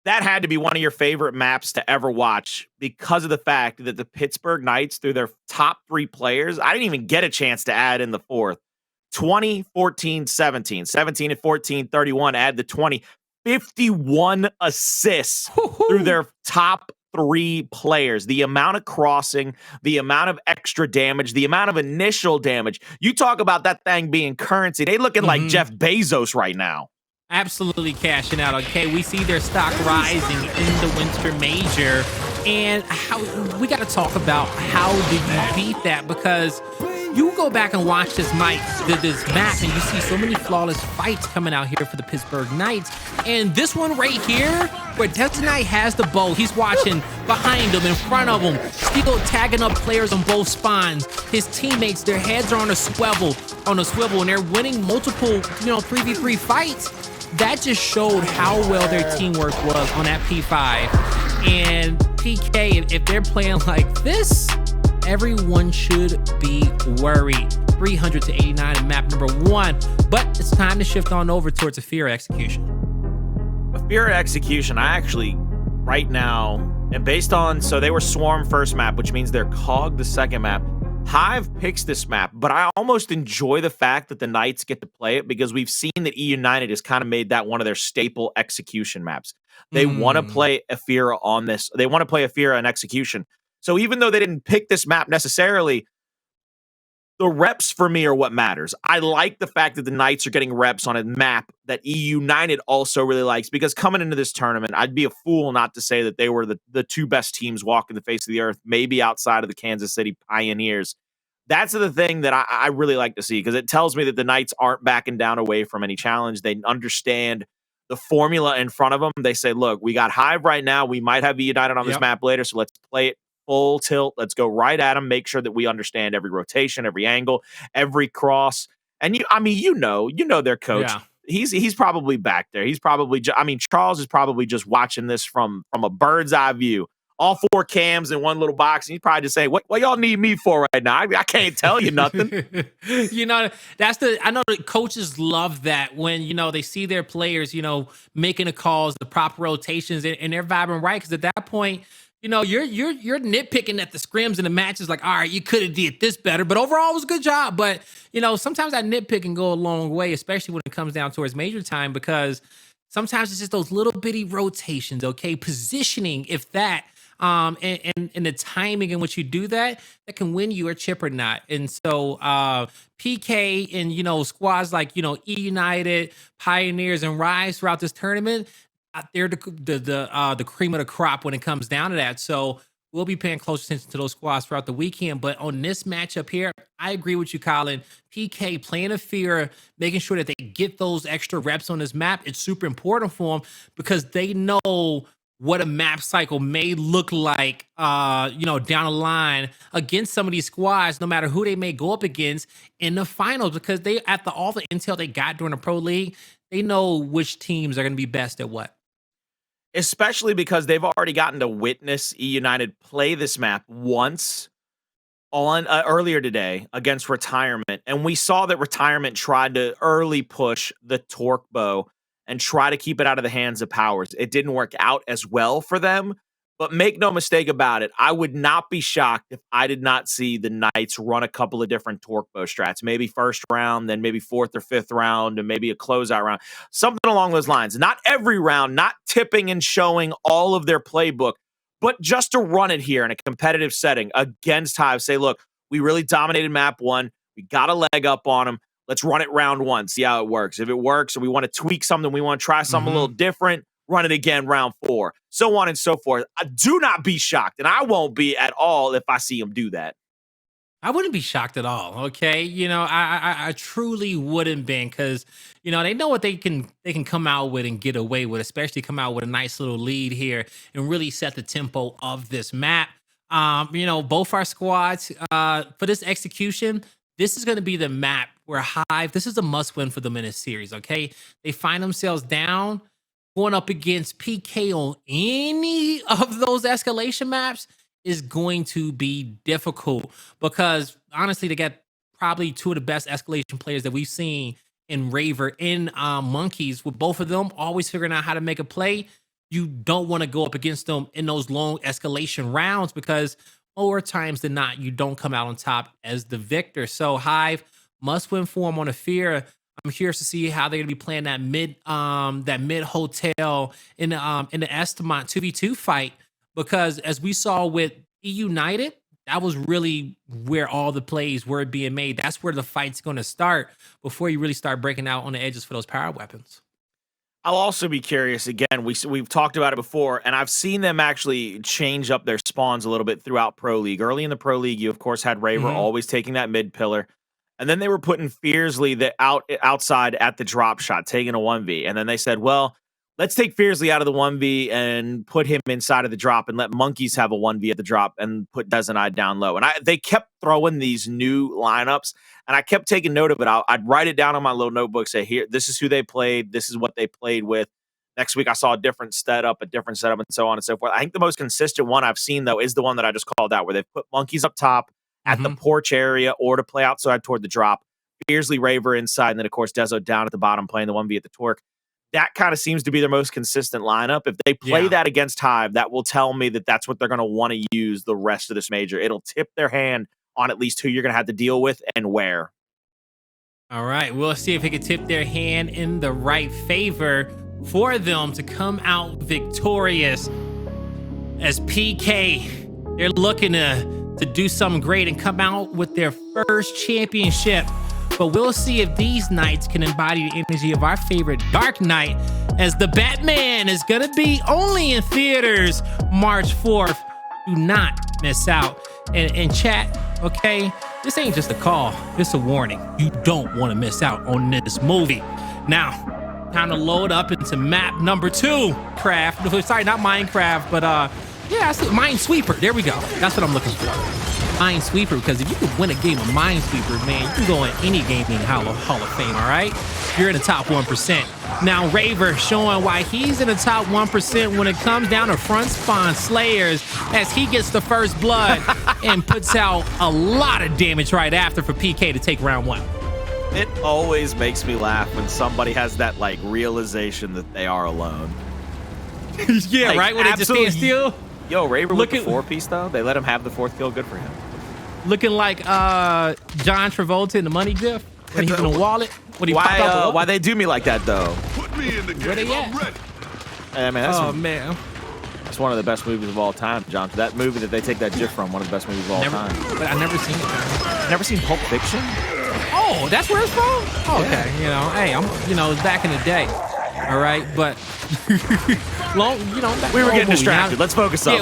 [SPEAKER 5] that had to be one of your favorite maps to ever watch because of the fact that the Pittsburgh Knights, through their top 3 players, I didn't even get a chance to add in the 4th. 20, 14, 17. 17 and 14, 31, add the 20. 51 assists through their top 3 players. The amount of crossing, the amount of extra damage, the amount of initial damage. You talk about that thing being currency. They looking like Jeff Bezos right now.
[SPEAKER 4] Absolutely cashing out, okay? We see their stock rising in the Winter Major. And how we got to talk about how did you beat that, because you go back and watch this map and you see so many flawless fights coming out here for the Pittsburgh Knights. And this one right here, where Dezonide has the bow, he's watching behind him, in front of him, still tagging up players on both spawns. His teammates, their heads are on a swivel, and they're winning multiple, 3v3 fights. That just showed how well their teamwork was on that P5. And PK, if they're playing like this, everyone should be worried. 300 to 89 in map number 1. But it's time to shift on over towards Ephyra execution.
[SPEAKER 5] Ephyra execution, I actually, right now, and based on, so they were Swarm first map, which means they're Cog the second map. Hive picks this map, but I almost enjoy the fact that the Knights get to play it because we've seen that E United has kind of made that one of their staple execution maps. They want to play Ephyra on this. They want to play Ephyra in execution. So even though they didn't pick this map necessarily, the reps for me are what matters. I like the fact that the Knights are getting reps on a map that E United also really likes, because coming into this tournament, I'd be a fool not to say that they were the 2 best teams walking the face of the earth, maybe outside of the Kansas City Pioneers. That's the thing that I really like to see, because it tells me that the Knights aren't backing down away from any challenge. They understand the formula in front of them. They say, look, we got Hive right now. We might have E United on this map later, so let's play it full tilt. Let's go right at them. Make sure that we understand every rotation, every angle, every cross. And you know their coach. Yeah. He's probably back there. He's probably Charles is probably just watching this from a bird's eye view. All 4 cams in one little box, and he's probably just saying, "What y'all need me for right now? I can't tell you nothing."
[SPEAKER 4] I know the coaches love that when they see their players making the calls, the proper rotations, and they're vibing right, because at that point, you're nitpicking at the scrims and the matches, like, all right, you could have did this better, but overall it was a good job. But sometimes that nitpick can go a long way, especially when it comes down towards major time, because sometimes it's just those little bitty rotations, okay, positioning, if that. And the timing in which you do that can win you a chip or not. And so PK and squads like E United, Pioneers, and Rise throughout this tournament, they're the cream of the crop when it comes down to that. So we'll be paying close attention to those squads throughout the weekend. But on this matchup here, I agree with you, Colin. PK playing Ephyra, making sure that they get those extra reps on this map. It's super important for them, because they know what a map cycle may look like, down the line against some of these squads, no matter who they may go up against in the finals, because they, after all the intel they got during the Pro League, they know which teams are going to be best at what.
[SPEAKER 5] Especially because they've already gotten to witness E United play this map once on earlier today against Retirement, and we saw that Retirement tried to early push the Torque Bow and try to keep it out of the hands of Powers. It didn't work out as well for them, but make no mistake about it, I would not be shocked if I did not see the Knights run a couple of different Torque Bow strats, maybe first round, then maybe 4th or 5th round, and maybe a closeout round, something along those lines. Not every round, not tipping and showing all of their playbook, but just to run it here in a competitive setting against Hive, say, look, we really dominated map 1. We got a leg up on them. Let's run it round 1, see how it works. If it works or we want to tweak something, we want to try something a little different, run it again round 4, so on and so forth. Do not be shocked, and I won't be at all if I see him do that.
[SPEAKER 4] I wouldn't be shocked at all. Okay, I truly wouldn't be, because they know what they can come out with and get away with, especially come out with a nice little lead here and really set the tempo of this map. Both our squads for this execution, this is going to be the map where Hive. This is a must win for them in this series. Okay, they find themselves down going up against PK on any of those escalation maps is going to be difficult, because honestly, they got probably 2 of the best escalation players that we've seen in Raver and Monkyz, with both of them always figuring out how to make a play. You don't want to go up against them in those long escalation rounds, because more times than not, you don't come out on top as the victor. So Hive must win form on Ephyra. I'm curious to see how they're going to be playing that mid hotel in the Estamont 2v2 fight, because as we saw with E United, that was really where all the plays were being made. That's where the fight's going to start before you really start breaking out on the edges for those power weapons.
[SPEAKER 5] I'll also be curious. Again, we've talked about it before, and I've seen them actually change up their spawns a little bit throughout Pro League. Early in the Pro League, you of course had Raver always taking that mid pillar, and then they were putting Fearzly outside at the drop shot, taking a 1v, and then they said, well, let's take Fearzly out of the 1v and put him inside of the drop and let Monkyz have a 1v at the drop and put Dezonide down low. And they kept throwing these new lineups, and I kept taking note of it. I'd write it down on my little notebook, say, here, this is who they played. This is what they played with. Next week, I saw a different setup, and so on and so forth. I think the most consistent one I've seen, though, is the one that I just called out, where they've put Monkyz up top at the porch area or to play outside toward the drop. Fearzly, Raver inside, and then, of course, Dezo down at the bottom playing the 1v at the torque. That kind of seems to be their most consistent lineup. If they play that against Hive, that will tell me that that's what they're going to want to use the rest of this major. It'll tip their hand on at least who you're going to have to deal with and where.
[SPEAKER 4] All right, we'll see if it can tip their hand in the right favor for them to come out victorious, as PK, they're looking to do something great and come out with their first championship. But we'll see if these Knights can embody the energy of our favorite Dark Knight, as the Batman is going to be only in theaters March 4th. Do not miss out. And chat, okay, this ain't just a call. It's a warning. You don't want to miss out on this movie. Now, time to load up into map number 2. Craft. Sorry, not Minecraft, but yeah, Minesweeper. There we go. That's what I'm looking for. Minesweeper, because if you can win a game of Minesweeper, man, you can go in any gaming Hall of Fame, all right? You're in the top 1%. Now, Raver showing why he's in the top 1% when it comes down to front spawn slayers, as he gets the first blood and puts out a lot of damage right after for PK to take round 1.
[SPEAKER 5] It always makes me laugh when somebody has that, like, realization that they are alone.
[SPEAKER 4] Yeah, like, right? When they just stand still.
[SPEAKER 5] Yo, Raver with the 4-piece, though. They let him have the 4th kill. Good for him.
[SPEAKER 4] Looking like John Travolta in the Money GIF when he's in a wallet.
[SPEAKER 5] Why they do me like that, though?
[SPEAKER 6] Put me in the game.
[SPEAKER 4] Where they at?
[SPEAKER 5] I mean,
[SPEAKER 4] man.
[SPEAKER 5] That's one of the best movies of all time, John. That movie that they take that GIF from, one of the best movies of all time.
[SPEAKER 4] But I've never seen it.
[SPEAKER 5] Never seen Pulp Fiction?
[SPEAKER 4] Oh, that's where it's from? Oh, okay. Yeah. Hey, I'm back in the day. All right, but
[SPEAKER 5] we were getting distracted. Now, let's focus up.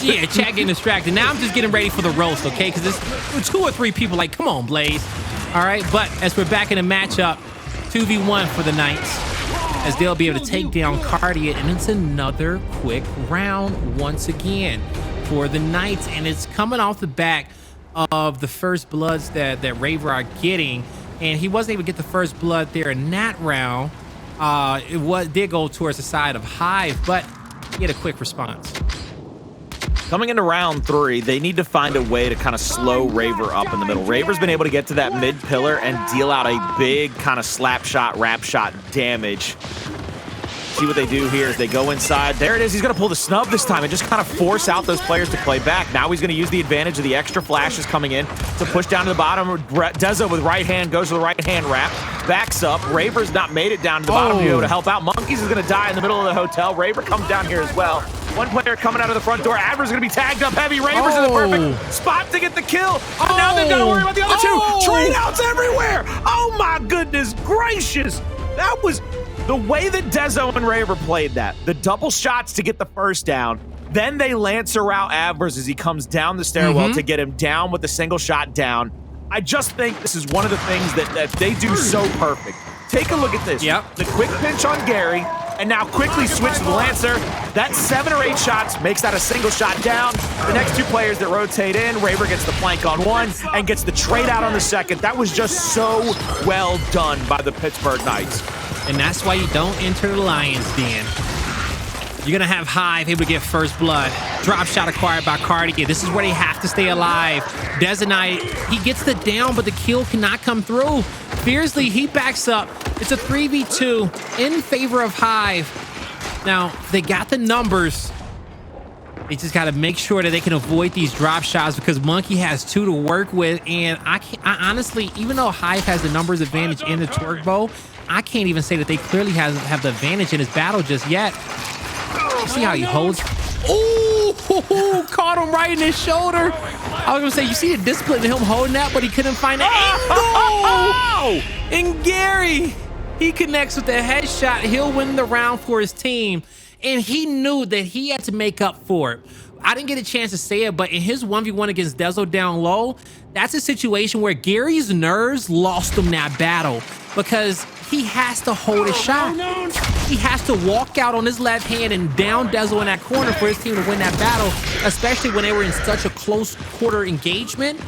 [SPEAKER 4] Yeah, chat getting distracted. Now I'm just getting ready for the roast, okay? Because there's 2 or 3 people like, come on, Blaze. All right, but as we're back in the matchup, 2v1 for the Knights, as they'll be able to take down Kardia, and it's another quick round once again for the Knights, and it's coming off the back of the first bloods that Raver are getting, and he wasn't able to get the first blood there in that round. It did go towards the side of Hive, but he had a quick response.
[SPEAKER 5] Coming into round 3, they need to find a way to kind of slow Raver up in the middle. Raver's been able to get to that mid pillar and deal out a big kind of slap shot, wrap shot damage. See what they do here is they go inside. There it is. He's going to pull the snub this time and just kind of force out those players to play back. Now he's going to use the advantage of the extra flashes coming in to push down to the bottom. Dezo with right hand goes to the right hand wrap. Backs up. Raver's not made it down to the bottom to be able to help out. Monkyz is going to die in the middle of the hotel. Raver comes down here as well. One player coming out of the front door. Addvers is going to be tagged up heavy. Raver's in the perfect spot to get the kill. And now they've got to worry about the other two. Trade outs everywhere. Oh my goodness gracious. That was the way that Dezo and Raver played that. The double shots to get the first down. Then they Lancer out Addvers as he comes down the stairwell to get him down with the single shot down. I just think this is one of the things that they do so perfect. Take a look at this.
[SPEAKER 4] Yep.
[SPEAKER 5] The quick pinch on Gary, and now quickly switch to the Lancer. That 7 or 8 shots makes that a single shot down. The next 2 players that rotate in, Raver gets the flank on 1 and gets the trade out on the 2nd. That was just so well done by the Pittsburgh Knights.
[SPEAKER 4] And that's why you don't enter the Lion's Den. You're going to have Hive able to get first blood. Drop shot acquired by Kardia. This is where they have to stay alive. Dezonide, he gets the down, but the kill cannot come through. Fearzly, he backs up. It's a 3v2 in favor of Hive. Now, they got the numbers. They just got to make sure that they can avoid these drop shots because Monkyz has 2 to work with. And I honestly, even though Hive has the numbers advantage in the Torque Bow, I can't even say that they clearly have the advantage in this battle just yet. You see how he holds? Ooh, caught him right in his shoulder. I was gonna say, you see the discipline in him holding that, but he couldn't find the angle. And Gary, he connects with the headshot. He'll win the round for his team. And he knew that he had to make up for it. I didn't get a chance to say it, but in his 1v1 against Dezo down low, that's a situation where Gary's nerves lost him that battle because he has to hold a shot. He has to walk out on his left hand and down Dezo in that corner for his team to win that battle, especially when they were in such a close quarter engagement.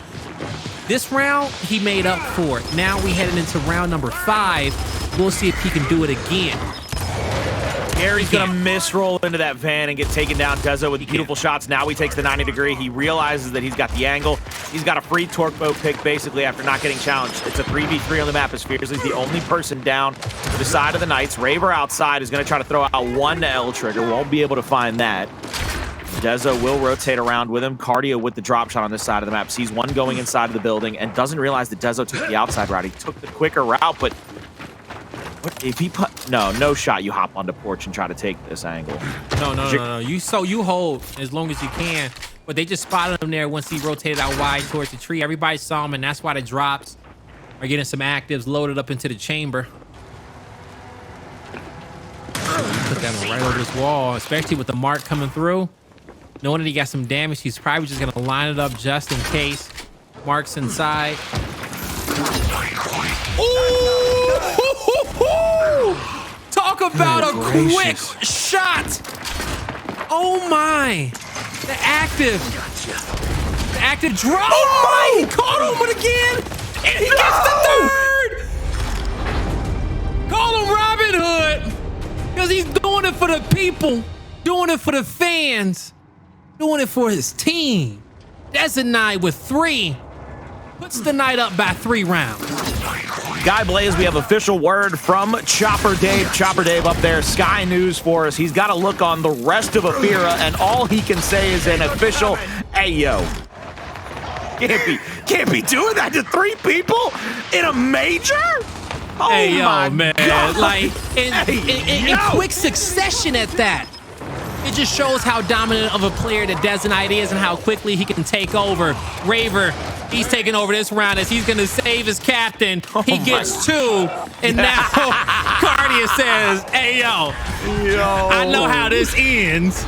[SPEAKER 4] This round, he made up for it. Now we headed into round number 5. We'll see if he can do it again.
[SPEAKER 5] Gary's going to misroll into that van and get taken down. Dezo with beautiful shots. Now he takes the 90 degree. He realizes that he's got the angle. He's got a free torque bow pick basically after not getting challenged. It's a 3v3 on the map as Fearzly's the only person down to the side of the Knights. Raver outside is going to try to throw out 1 L trigger. Won't be able to find that. Dezo will rotate around with him. Kardia with the drop shot on this side of the map. Sees one going inside of the building and doesn't realize that Dezo took the outside route. He took the quicker route, but what if he put no shot? You hop onto porch and try to take this angle.
[SPEAKER 4] No. You hold as long as you can. But they just spotted him there once he rotated out wide towards the tree. Everybody saw him, and that's why the drops are getting some actives loaded up into the chamber. Put that one right over this wall, especially with the mark coming through. Knowing that he got some damage, he's probably just gonna line it up just in case. Mark's inside. Ooh! Talk about a quick shot! Oh my! The active drop! Oh my! He caught him, but again, and he gets the 3rd! Call him Robin Hood! Because he's doing it for the people, doing it for the fans, doing it for his team. Dezonide with 3 puts the night up by 3 rounds.
[SPEAKER 5] Guy Blaze, we have official word from Chopper Dave. Chopper Dave up there, Sky News for us. He's got a look on the rest of Ephyra, and all he can say is an official, hey, yo. Can't be doing that to 3 people in a major? Oh,
[SPEAKER 4] hey, yo,
[SPEAKER 5] my
[SPEAKER 4] man.
[SPEAKER 5] God.
[SPEAKER 4] Like, in quick succession at that. It just shows how dominant of a player that Dezonide is and how quickly he can take over. Raver, he's taking over this round as he's going to save his captain. He gets 2, and now Kardia says, hey, yo, I know how this ends.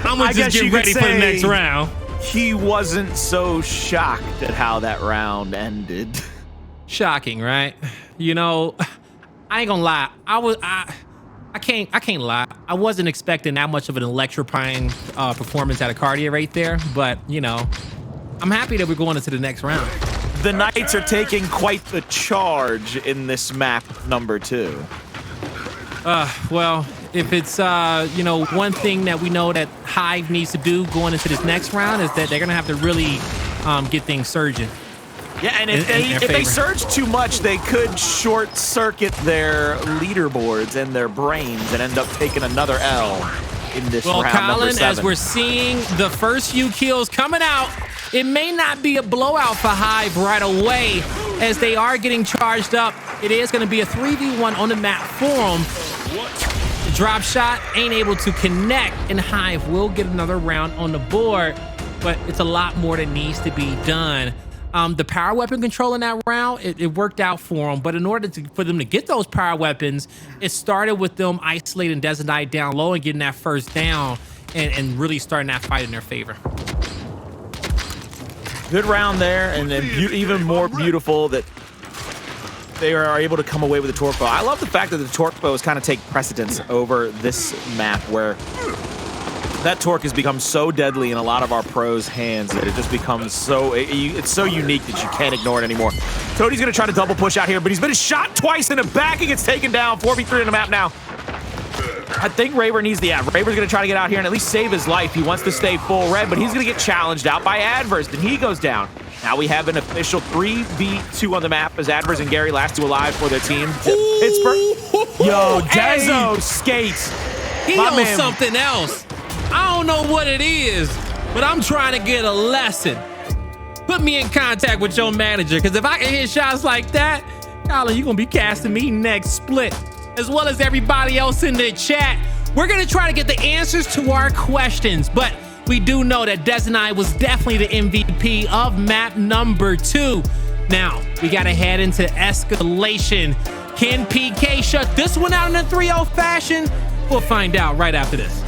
[SPEAKER 4] I'm going to just get ready for the next round.
[SPEAKER 5] He wasn't so shocked at how that round ended.
[SPEAKER 4] Shocking, right? You know, I ain't gonna lie. I can't lie. I wasn't expecting that much of an electrifying performance out of Kardia right there, but you know, I'm happy that we're going into the next round.
[SPEAKER 5] The Knights are taking quite the charge in this map number 2.
[SPEAKER 4] Well, if it's you know, one thing that we know that Hive needs to do going into this next round is that they're gonna have to really get things surging.
[SPEAKER 5] Yeah, and if they surge too much, they could short circuit their leaderboards and their brains and end up taking another L in this round number 7.
[SPEAKER 4] As we're seeing the first few kills coming out, it may not be a blowout for Hive right away as they are getting charged up. It is going to be a 3v1 on the map for them. drop shot, ain't able to connect, and Hive will get another round on the board, but it's a lot more that needs to be done. The power weapon control in that round, it worked out for them, but in order for them to get those power weapons, it started with them isolating Dezonide down low and getting that first down and really starting that fight in their favor.
[SPEAKER 5] Good round there, and then even more beautiful that they are able to come away with the torque bow. I love the fact that the torque bows kind of take precedence over this map, where that torque has become so deadly in a lot of our pros' hands that it just becomes so, it's so unique that you can't ignore it anymore. Toti's gonna try to double push out here, but he's been shot twice in the back. He gets taken down. 4v3 on the map now. I think Raver needs the ad. Raver's gonna try to get out here and at least save his life. He wants to stay full red, but he's gonna get challenged out by Addvers. Then he goes down. Now we have an official 3v2 on the map as Addvers and Gary last two alive for their team. Pittsburgh. Yo, Dezo skates.
[SPEAKER 4] He on something else. I don't know what it is, but I'm trying to get a lesson. Put me in contact with your manager, because if I can hit shots like that, Colin, you're gonna be casting me next split, as well as everybody else in the chat. We're gonna try to get the answers to our questions, but we do know that Dezonide was definitely the MVP of map number 2. Now, we gotta head into Escalation. Can PK shut this one out in a 3-0 fashion? We'll find out right after this.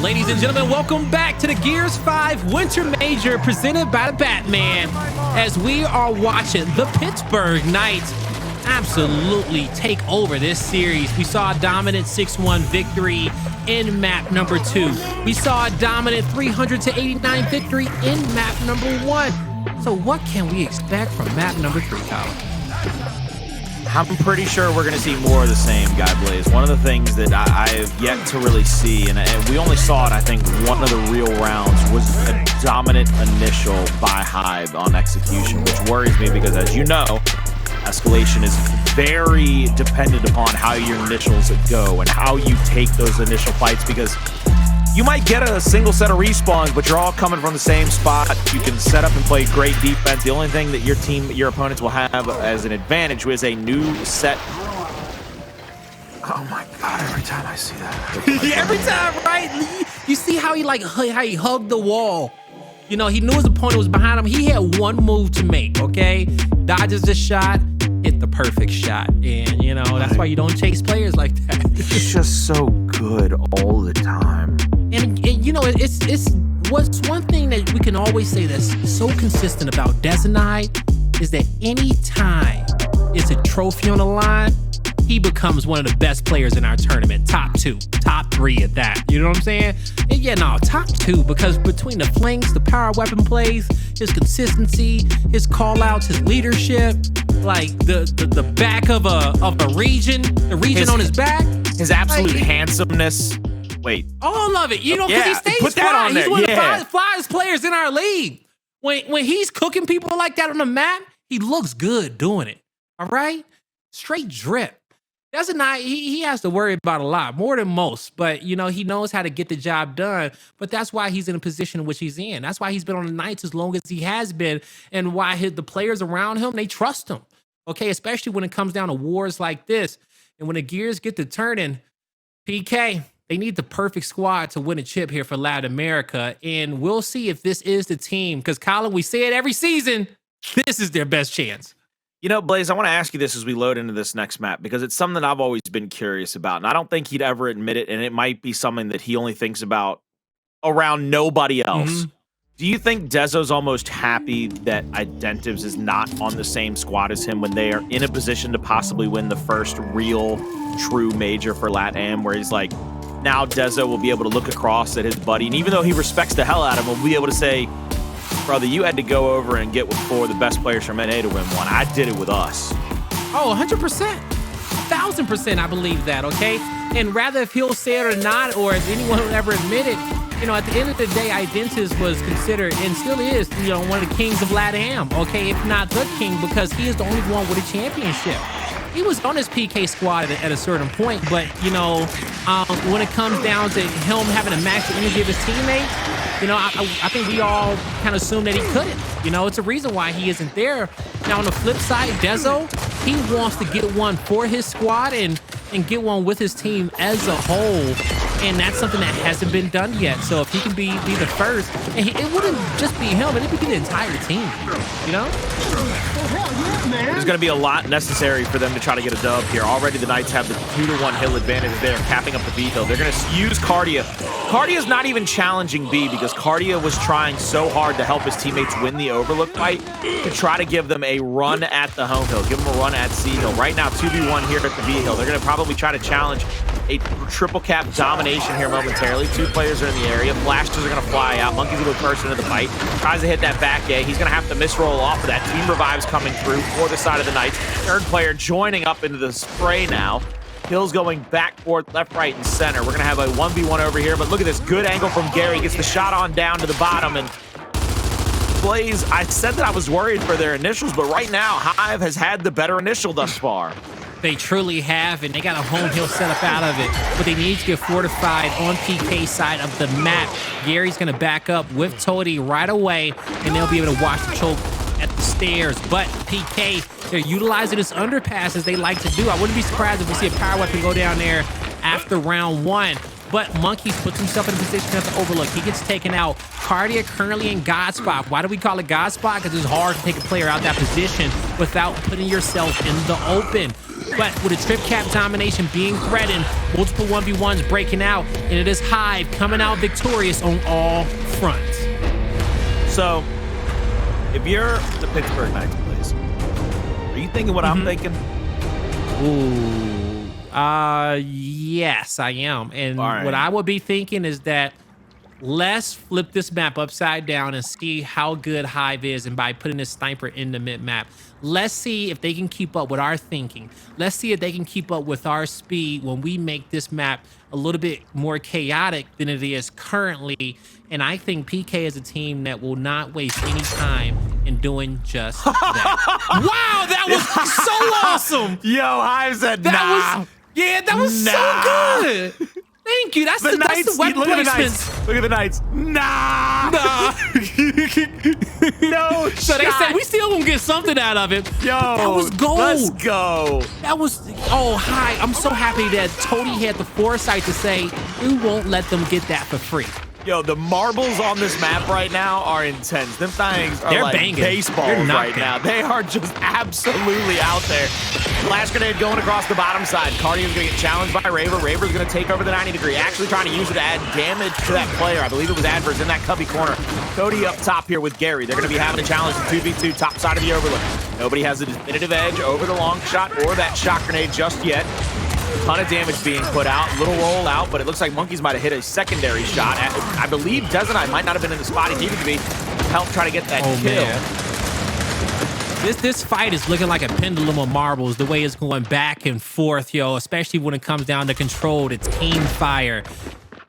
[SPEAKER 4] Ladies and gentlemen, welcome back to the Gears 5 Winter Major presented by the Batman, as we are watching the Pittsburgh Knights absolutely take over this series. We saw a dominant 6-1 victory in map number 2. We saw a dominant 300-89 victory in map number 1. So what can we expect from map number 3, Colin?
[SPEAKER 5] I'm pretty sure we're going to see more of the same, Guy Blaze. One of the things that I have yet to really see, and we only saw it, I think, one of the real rounds, was a dominant initial by Hive on execution, which worries me because, as you know, Escalation is very dependent upon how your initials go and how you take those initial fights, because you might get a single set of respawns, but you're all coming from the same spot. You can set up and play great defense. The only thing that your opponents will have as an advantage is a new set. Oh my God, every time I see that.
[SPEAKER 4] Yeah, every time, right? You see how he hugged the wall. You know, he knew his opponent was behind him. He had one move to make, okay? Dodges the shot, hit the perfect shot. And, you know, that's why you don't chase players like that.
[SPEAKER 5] It's just so good all the time.
[SPEAKER 4] And you know, it's what's one thing that we can always say that's so consistent about Dezonide is that any time it's a trophy on the line, he becomes one of the best players in our tournament. Top 2, top 3 at that. You know what I'm saying? And yeah, no, top 2, because between the flings, the power weapon plays, his consistency, his call outs, his leadership, like the back of a region, the region on his back,
[SPEAKER 5] his absolute handsomeness. Wait.
[SPEAKER 4] All of it, you know, because he stays
[SPEAKER 5] put that
[SPEAKER 4] fly.
[SPEAKER 5] on there.
[SPEAKER 4] He's one of the flyest players in our league. When he's cooking people like that on the map, he looks good doing it. All right? Straight drip. Dezonide, he has to worry about a lot, more than most. But, you know, he knows how to get the job done. But that's why he's in a position in which he's in. That's why he's been on the Knights as long as he has been, and why the players around him, they trust him. Okay? Especially when it comes down to wars like this. And when the gears get to turning, PK, they need the perfect squad to win a chip here for Latin America. And we'll see if this is the team. Because, Colin, we say it every season, this is their best chance.
[SPEAKER 5] You know, Blaze, I want to ask you this as we load into this next map, because it's something I've always been curious about. And I don't think he'd ever admit it, and it might be something that he only thinks about around nobody else. Mm-hmm. Do you think Dezo's almost happy that Identives is not on the same squad as him when they are in a position to possibly win the first real, true major for LatAm, where he's like, now Dezo will be able to look across at his buddy, and even though he respects the hell out of him, will be able to say, brother, you had to go over and get with 4 of the best players from NA to win one. I did it with us.
[SPEAKER 4] Oh, 100%. 1,000%, I believe that, okay? And rather if he'll say it or not, or if anyone will ever admit it, you know, at the end of the day, Identities was considered, and still is, you know, one of the kings of LatAm, okay? If not the king, because he is the only one with a championship. He was on his PK squad at a certain point, but, you know, when it comes down to him having to match the energy of his teammates, you know, I think we all kind of assumed that he couldn't. You know, it's a reason why he isn't there. Now, on the flip side, Dezo, he wants to get one for his squad and get one with his team as a whole. And that's something that hasn't been done yet. So if he can be the first, and it wouldn't just be him, it would be the entire team, you know?
[SPEAKER 5] There's going to be a lot necessary for them to try to get a dub here. Already the Knights have the 2-to-1 hill advantage there, capping up the B hill. They're going to use Kardia. Kardia's not even challenging B because Kardia was trying so hard to help his teammates win the Overlook fight to try to give them a run at the home hill, give them a run at C hill. Right now, 2v1 here at the B hill. They're going to probably try to challenge a triple cap domination here momentarily. 2 players are in the area. Blasters are going to fly out. Monkyz will go first into the fight. Tries to hit that back A. He's going to have to misroll off of that. Team revives coming through for the side of the Knights. Third player joining up into the spray now. Kills going back, forth, left, right, and center. We're going to have a 1v1 over here, but look at this good angle from Gary. Gets the shot on down to the bottom, and Blaze, I said that I was worried for their initials, but right now, Hive has had the better initial thus far.
[SPEAKER 4] They truly have, and they got a home hill set up out of it. But they need to get fortified on PK's side of the map. Gary's going to back up with Toti right away, and they'll be able to watch the choke at the stairs. But PK, they're utilizing this underpass as they like to do. I wouldn't be surprised if we see a power weapon go down there after round 1. But Monkyz puts himself in a position at the Overlook. He gets taken out. Kardia currently in God spot. Why do we call it God spot? Because it's hard to take a player out that position without putting yourself in the open. But with a trip cap domination being threatened, multiple 1v1s breaking out, and it is Hive coming out victorious on all fronts.
[SPEAKER 5] So, if you're the Pittsburgh Knights, please, are you thinking what I'm thinking?
[SPEAKER 4] Ooh, yes, I am. And what I would be thinking is that let's flip this map upside down and see how good Hive is, and by putting this sniper in the mid map. Let's see if they can keep up with our thinking. Let's see if they can keep up with our speed when we make this map a little bit more chaotic than it is currently. And I think PK is a team that will not waste any time in doing just that. Wow, that was so awesome.
[SPEAKER 5] Yo, Hive said
[SPEAKER 4] that was so good. Thank you. That's the weapon
[SPEAKER 5] look
[SPEAKER 4] placement.
[SPEAKER 5] At the Knights. Look at the Knights. Nah. No.
[SPEAKER 4] So they said we still gonna get something out of it.
[SPEAKER 5] Yo,
[SPEAKER 4] that was gold.
[SPEAKER 5] Let's go.
[SPEAKER 4] That was hi. I'm so happy that Toti had the foresight to say we won't let them get that for free.
[SPEAKER 5] Yo, the marbles on this map right now are intense. Them things are like
[SPEAKER 4] banging.
[SPEAKER 5] baseballs right now. They are just absolutely out there. Flash grenade going across the bottom side. Kardia's going to get challenged by Raver. Raver's going to take over the 90 degree. Actually trying to use it to add damage to that player. I believe it was Addvers in that cubby corner. Toti up top here with Gary. They're going to be having a challenge to 2v2 top side of the Overlook. Nobody has a definitive edge over the long shot or that shot grenade just yet. Ton of damage being put out, little roll out, but it looks like Monkyz might have hit a secondary shot. I believe Dezonide might not have been in the spot he needed to be to help try to get that kill.
[SPEAKER 4] Man. This fight is looking like a pendulum of marbles, the way it's going back and forth, yo, especially when it comes down to control. It's team fire.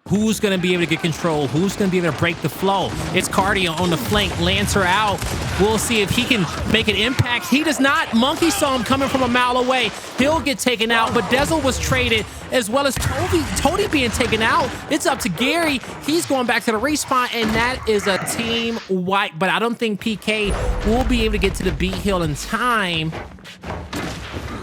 [SPEAKER 4] Who's going to be able to get control? Who's going to be able to break the flow? It's Kardia on the flank. Lancer out. We'll see if he can make an impact. He does not. Monkyz saw him coming from a mile away. He'll get taken out, but Dezo was traded, as well as Toti being taken out. It's up to Gary. He's going back to the respawn, and that is a team wipe. But I don't think PK will be able to get to the B hill in time.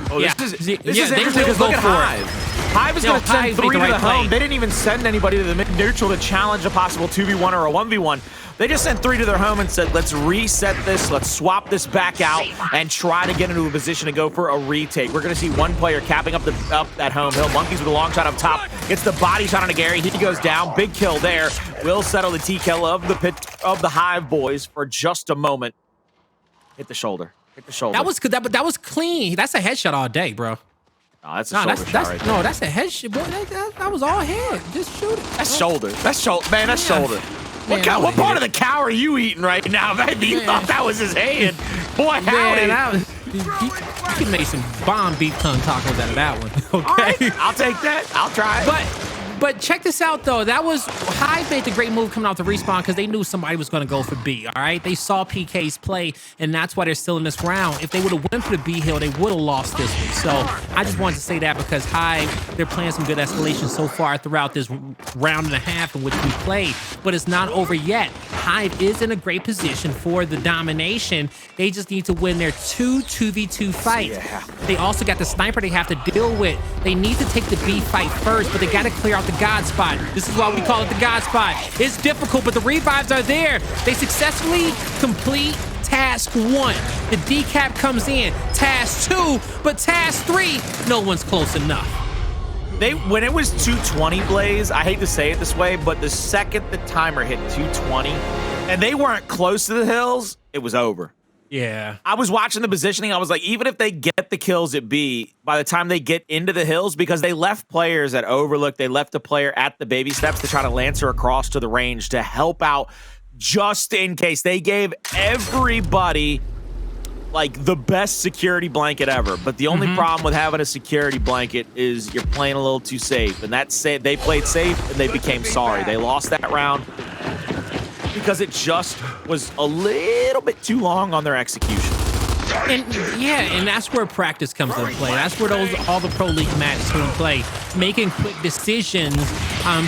[SPEAKER 5] Oh,
[SPEAKER 4] yeah.
[SPEAKER 5] This is
[SPEAKER 4] they
[SPEAKER 5] interesting
[SPEAKER 4] will
[SPEAKER 5] because
[SPEAKER 4] go
[SPEAKER 5] look at
[SPEAKER 4] for
[SPEAKER 5] Hive. Hive is going to send 3 to the home. They didn't even send anybody to the mid-neutral to challenge a possible 2v1 or a 1v1. They just sent 3 to their home and said, let's reset this, let's swap this back out, and try to get into a position to go for a retake. We're going to see one player capping up that home hill. Monkyz with a long shot up top. Gets the body shot onto Gary. He goes down. Big kill there. Will settle the T-kill of the Hive boys for just a moment. Hit the shoulder. Hit the shoulder.
[SPEAKER 4] That was good. That was clean. That's a headshot all day, bro.
[SPEAKER 5] No, that's a shoulder shot right there.
[SPEAKER 4] No, that's a headshot. Boy, that was all head. Just shoot it.
[SPEAKER 5] That's shoulder. That's shoulder. Man, that's shoulder. What part of the cow are you eating right now, man? You thought that was his hand. Boy, howdy.
[SPEAKER 4] He can make some bomb beef tongue tacos out of that one. Okay?
[SPEAKER 5] Right, I'll take that. I'll try it.
[SPEAKER 4] But check this out, though. That was Hive made the great move coming out the respawn because they knew somebody was going to go for B, all right? They saw PK's play, and that's why they're still in this round. If they would have went for the B hill, they would have lost this one. So I just wanted to say that because Hive, they're playing some good escalation so far throughout this round and a half in which we played, but it's not over yet. Hive is in a great position for the domination. They just need to win their 2v2 fight.
[SPEAKER 5] Yeah.
[SPEAKER 4] They also got the sniper they have to deal with. They need to take the B fight first, but they got to clear out the God spot. This is why we call it the God spot. It's difficult, but the revives are there. They successfully complete task 1. The decap comes in. Task 2, but task 3, no one's close enough.
[SPEAKER 5] When it was 220, Blaze, I hate to say it this way, but the second the timer hit 220 and they weren't close to the hills, it was over.
[SPEAKER 4] Yeah.
[SPEAKER 5] I was watching the positioning. I was like, even if they get the kills at B, by the time they get into the hills, because they left players at Overlook, they left a player at the baby steps to try to lancer across to the range to help out just in case. They gave everybody like the best security blanket ever. But the only problem with having a security blanket is you're playing a little too safe. And that's it. They played safe and they became sorry. They lost that round because it just was a little bit too long on their execution.
[SPEAKER 4] And yeah, and that's where practice comes into play. That's where all the Pro League matches come into play. Making quick decisions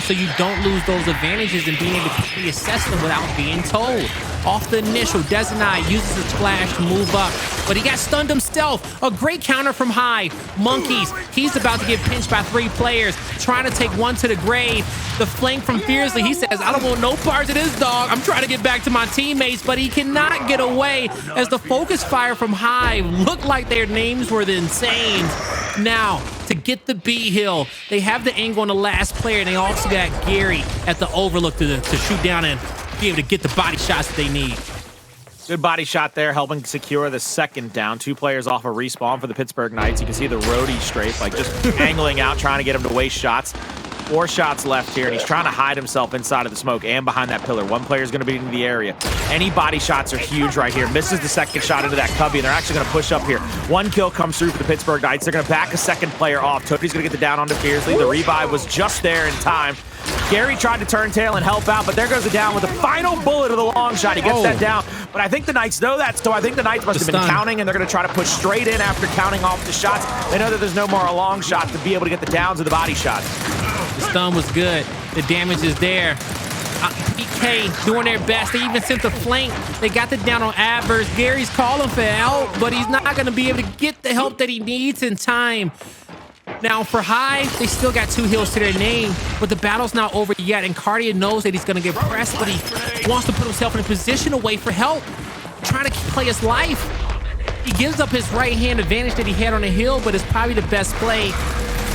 [SPEAKER 4] so you don't lose those advantages and being able to quickly assess them without being told. Off the initial, Dezonide uses his flash to move up, but he got stunned himself. A great counter from Hive. Monkyz, he's about to get pinched by 3 players, trying to take one to the grave. The flank from Fearzly, he says, I don't want no parts of this dog. I'm trying to get back to my teammates, but he cannot get away as the focus fire from Hive looked like their names were the Insanes. Now, to get the B hill, they have the angle on the last player, and they also got Gary at the Overlook to shoot down and be able to get the body shots that they need.
[SPEAKER 5] Good body shot there, helping secure the second down. 2 players off a respawn for the Pittsburgh Knights. You can see the roadie strafe, like just angling out, trying to get him to waste shots. 4 shots left here, and he's trying to hide himself inside of the smoke and behind that pillar. 1 player's going to be in the area. Any body shots are huge right here. Misses the second shot into that cubby, and they're actually going to push up here. 1 kill comes through for the Pittsburgh Knights. They're going to back a second player off. Toti's going to get the down onto Fearzly. The revive was just there in time. Gary tried to turn tail and help out, but there goes the down with the final bullet of the long shot. He gets that down, but I think the Knights know that, so I think the Knights must have been counting, and they're going to try to push straight in after counting off the shots. They know that there's no more long shot to be able to get the downs of the body shots.
[SPEAKER 4] The stun was good. The damage is there. PK doing their best. They even sent the flank. They got the down on Addvers. Gary's calling for help, but he's not going to be able to get the help that he needs in time. Now, for Hive, they still got 2 hills to their name, but the battle's not over yet, and Kardia knows that he's going to get pressed, but he wants to put himself in a position to wait for help, trying to play his life. He gives up his right-hand advantage that he had on the hill, but it's probably the best play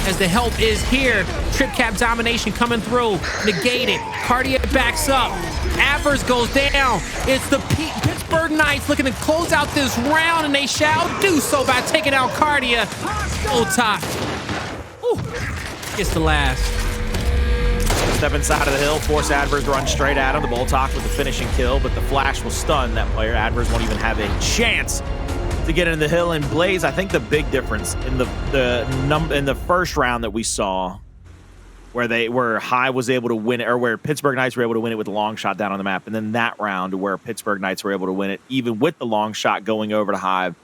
[SPEAKER 4] as the help is here. Trip cap domination coming through, negated. Kardia backs up. Addvers goes down. It's the Pittsburgh Knights looking to close out this round, and they shall do so by taking out Kardia. Full top. Ooh, gets the last.
[SPEAKER 5] Step inside of the hill, force Addvers to run straight at him. The Boltok with the finishing kill, but the flash will stun that player. Addvers won't even have a chance to get into the hill. And Blaze, I think the big difference in the first round that we saw, where Hive was able to win it, or where Pittsburgh Knights were able to win it with the long shot down on the map, and then that round where Pittsburgh Knights were able to win it even with the long shot going over to Hive,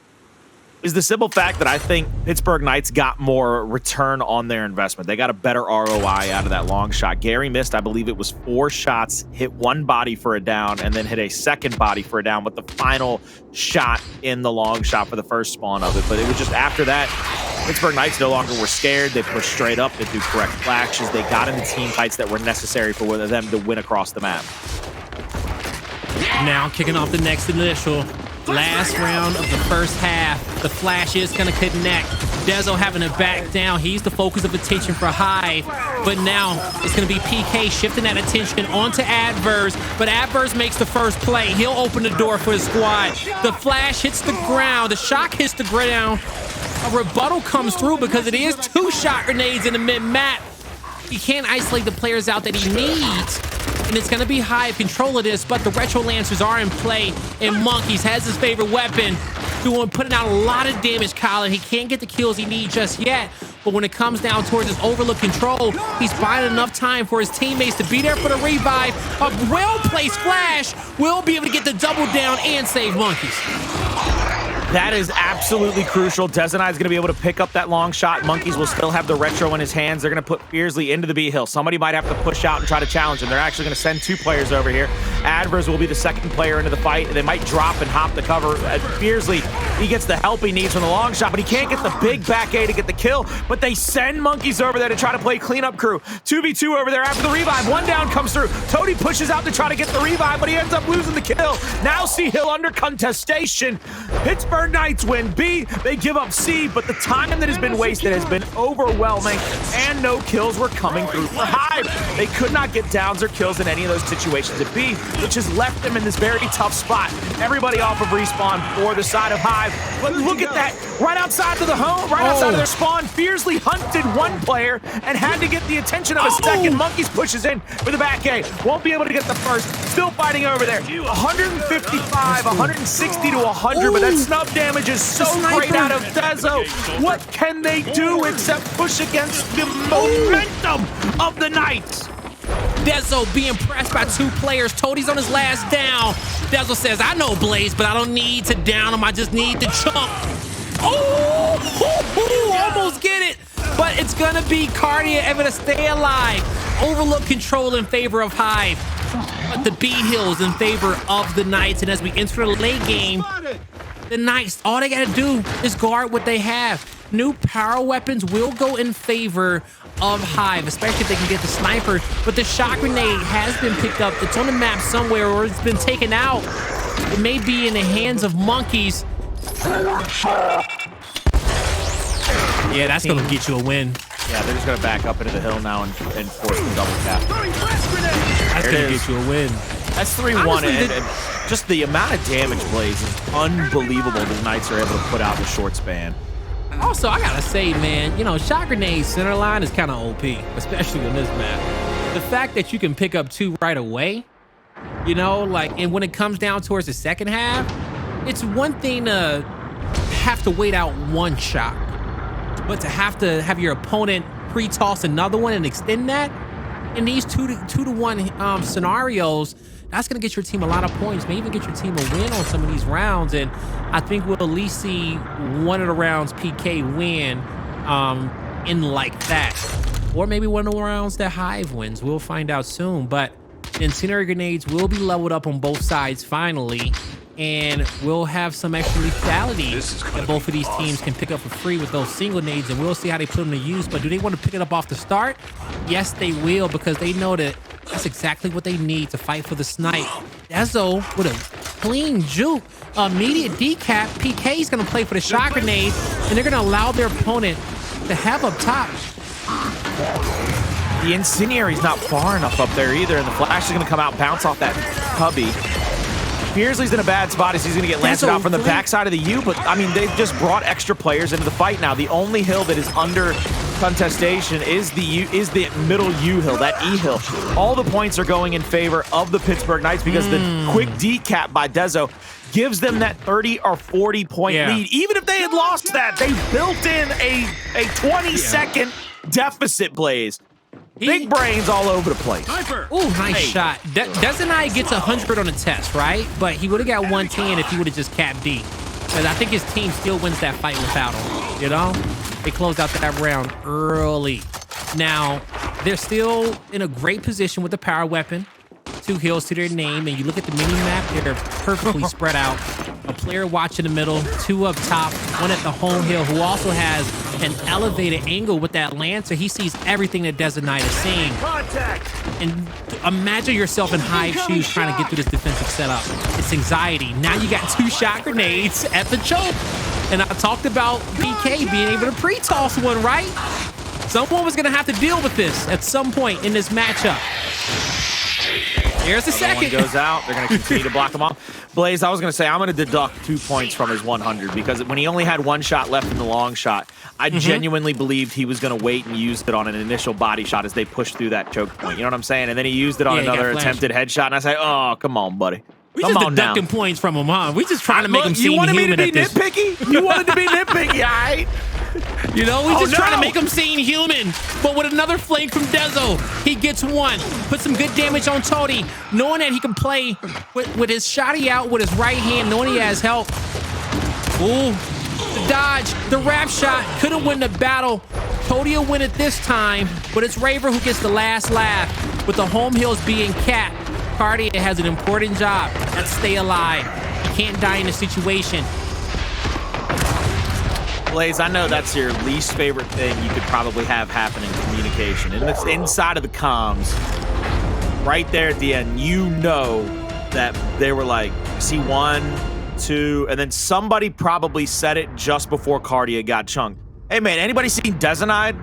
[SPEAKER 5] is the simple fact that I think Pittsburgh Knights got more return on their investment. They got a better ROI out of that long shot. Gary missed, I believe it was 4 shots, hit 1 body for a down, and then hit a second body for a down with the final shot in the long shot for the first spawn of it. But it was just after that, Pittsburgh Knights no longer were scared. They pushed straight up. They threw correct flashes. They got into team fights that were necessary for them to win across the map.
[SPEAKER 4] Now kicking off the next initial. Last round of the first half. The flash is going to connect. Dezo having to back down. He's the focus of attention for Hive. But now it's going to be PK shifting that attention onto Addvers. But Addvers makes the first play. He'll open the door for his squad. The flash hits the ground. The shock hits the ground. A rebuttal comes through because it is 2 shot grenades in the mid-map. He can't isolate the players out that he needs. And it's going to be Hive control of this, but the Retro Lancers are in play, and Monkyz has his favorite weapon. putting out a lot of damage, Colin. He can't get the kills he needs just yet. But when it comes down towards his overlook control, he's buying enough time for his teammates to be there for the revive. A well-placed flash will be able to get the double down and save Monkyz.
[SPEAKER 5] That is absolutely crucial. Dezonide is going to be able to pick up that long shot. Monkyz will still have the retro in his hands. They're going to put Fearzly into the B hill. Somebody might have to push out and try to challenge him. They're actually going to send 2 players over here. Addvers will be the second player into the fight. They might drop and hop the cover. Fearzly, he gets the help he needs from the long shot, but he can't get the big back A to get the kill. But they send Monkyz over there to try to play cleanup crew. 2v2 over there after the revive. 1 down comes through. Toti pushes out to try to get the revive, but he ends up losing the kill. Now C hill under contestation. Pittsburgh Knights win B. They give up C, but the time that has been wasted has been overwhelming, and no kills were coming through for Hive. They could not get downs or kills in any of those situations at B, which has left them in this very tough spot. Everybody off of respawn for the side of Hive. But look at that, right outside of the home, right outside of their spawn, Fearzly hunted 1 player and had to get the attention of a second. Monkyz pushes in for the back A. Won't be able to get the first. Still fighting over there. 155, 160 to 100, but that snub damage is so great out of Dezo. What can they do except push against the momentum of the Knights?
[SPEAKER 4] Dezo being pressed by 2 players. Toti's on his last down. Dezo says, I know Blaze, but I don't need to down him. I just need to chunk. Almost get it. But it's going to be Kardia able to stay alive. Overlook control in favor of Hive. But the B hills in favor of the Knights. And as we enter the late game, the Knights, all they got to do is guard what they have. New power weapons will go in favor of Hive, especially if they can get the sniper. But the shot grenade has been picked up. It's on the map somewhere, or it's been taken out. It may be in the hands of Monkyz. Yeah, that's going to get you a win.
[SPEAKER 5] Yeah, they're just going to back up into the hill now and force the double tap.
[SPEAKER 4] That's going to get you a win.
[SPEAKER 5] That's 3-1, and just the amount of damage, Blaze, is unbelievable the Knights are able to put out in a short span.
[SPEAKER 4] Also, I gotta say, man, you know, shot grenade center line is kind of OP, especially on this map. The fact that you can pick up 2 right away, you know, like, and when it comes down towards the second half, it's one thing to have to wait out 1 shot, but to have your opponent pre-toss another one and extend that in these 2-to-1 scenarios, that's going to get your team a lot of points, may even get your team a win on some of these rounds. And I think we'll at least see one of the rounds PK win in like that. Or maybe one of the rounds that Hive wins. We'll find out soon. But the incendiary grenades will be leveled up on both sides finally. And we'll have some extra lethality that both of these teams can pick up for free with those single nades. And we'll see how they put them to use. But do they want to pick it up off the start? Yes, they will, because they know that that's exactly what they need to fight for the snipe. Dezo with a clean juke, immediate decap. PK is going to play for the shot grenade, and they're going to allow their opponent to have up top.
[SPEAKER 5] The incendiary's not far enough up there either, and the flash is going to come out, bounce off that cubby. Fearzly's in a bad spot as he's going to get lanced out from the backside of the U, but I mean, they've just brought extra players into the fight now. The only hill that is under contestation is the middle U hill, that E hill. All the points are going in favor of the Pittsburgh Knights because the quick decap by Dezo gives them that 30 or 40 point lead. Even if they had lost that, they built in a 20-second deficit, Blaze. Big brains all over the place.
[SPEAKER 4] Ooh, nice shot. Dezonide gets 100 on the test, right? But he would have got 110 if he would have just capped D. Because I think his team still wins that fight without him, you know? They closed out that round early. Now, they're still in a great position with the power weapon. 2 hills to their name, and you look at the mini-map, they're perfectly spread out. A player watching the middle, 2 up top, 1 at the home hill, who also has an elevated angle with that Lancer. He sees everything that Dezonide is seeing. And imagine yourself in Hive shoes trying to get through this defensive setup. It's anxiety. Now you got 2 shot grenades at the choke. And I talked about PK being able to pre-toss one, right? Someone was going to have to deal with this at some point in this matchup. Here's the second.
[SPEAKER 5] One goes out. They're going to continue to block him off. Blaze, I was going to say, I'm going to deduct 2 points from his 100 because when he only had 1 shot left in the long shot, I genuinely believed he was going to wait and use it on an initial body shot as they pushed through that choke point. You know what I'm saying? And then he used it on another attempted headshot, and I say, oh, come on, buddy.
[SPEAKER 4] We
[SPEAKER 5] Come
[SPEAKER 4] just
[SPEAKER 5] on now.
[SPEAKER 4] deducting points from him, huh? We just trying to make him
[SPEAKER 5] Look,
[SPEAKER 4] seem
[SPEAKER 5] you wanted me to
[SPEAKER 4] human
[SPEAKER 5] be
[SPEAKER 4] at this.
[SPEAKER 5] nitpicky? You wanted to be nitpicky, all right?
[SPEAKER 4] You know, we
[SPEAKER 5] Oh,
[SPEAKER 4] just trying to
[SPEAKER 5] no.
[SPEAKER 4] make him seem human. But with another flank from Dezo, he gets one. Put some good damage on Toti, knowing that he can play with his shotty out with his right hand, knowing he has help. Ooh, the dodge, the wrap shot, couldn't win the battle. Toti will win it this time, but it's Raver who gets the last laugh. With the home hills being capped, Kardia has an important job. That's stay alive. He can't die in a situation.
[SPEAKER 5] Blaze, I know that's your least favorite thing you could probably have happen in communication. And it's inside of the comms, right there at the end, you know that they were like, see 1, 2, and then somebody probably said it just before Kardia got chunked. Hey, man, anybody seen Dezonide?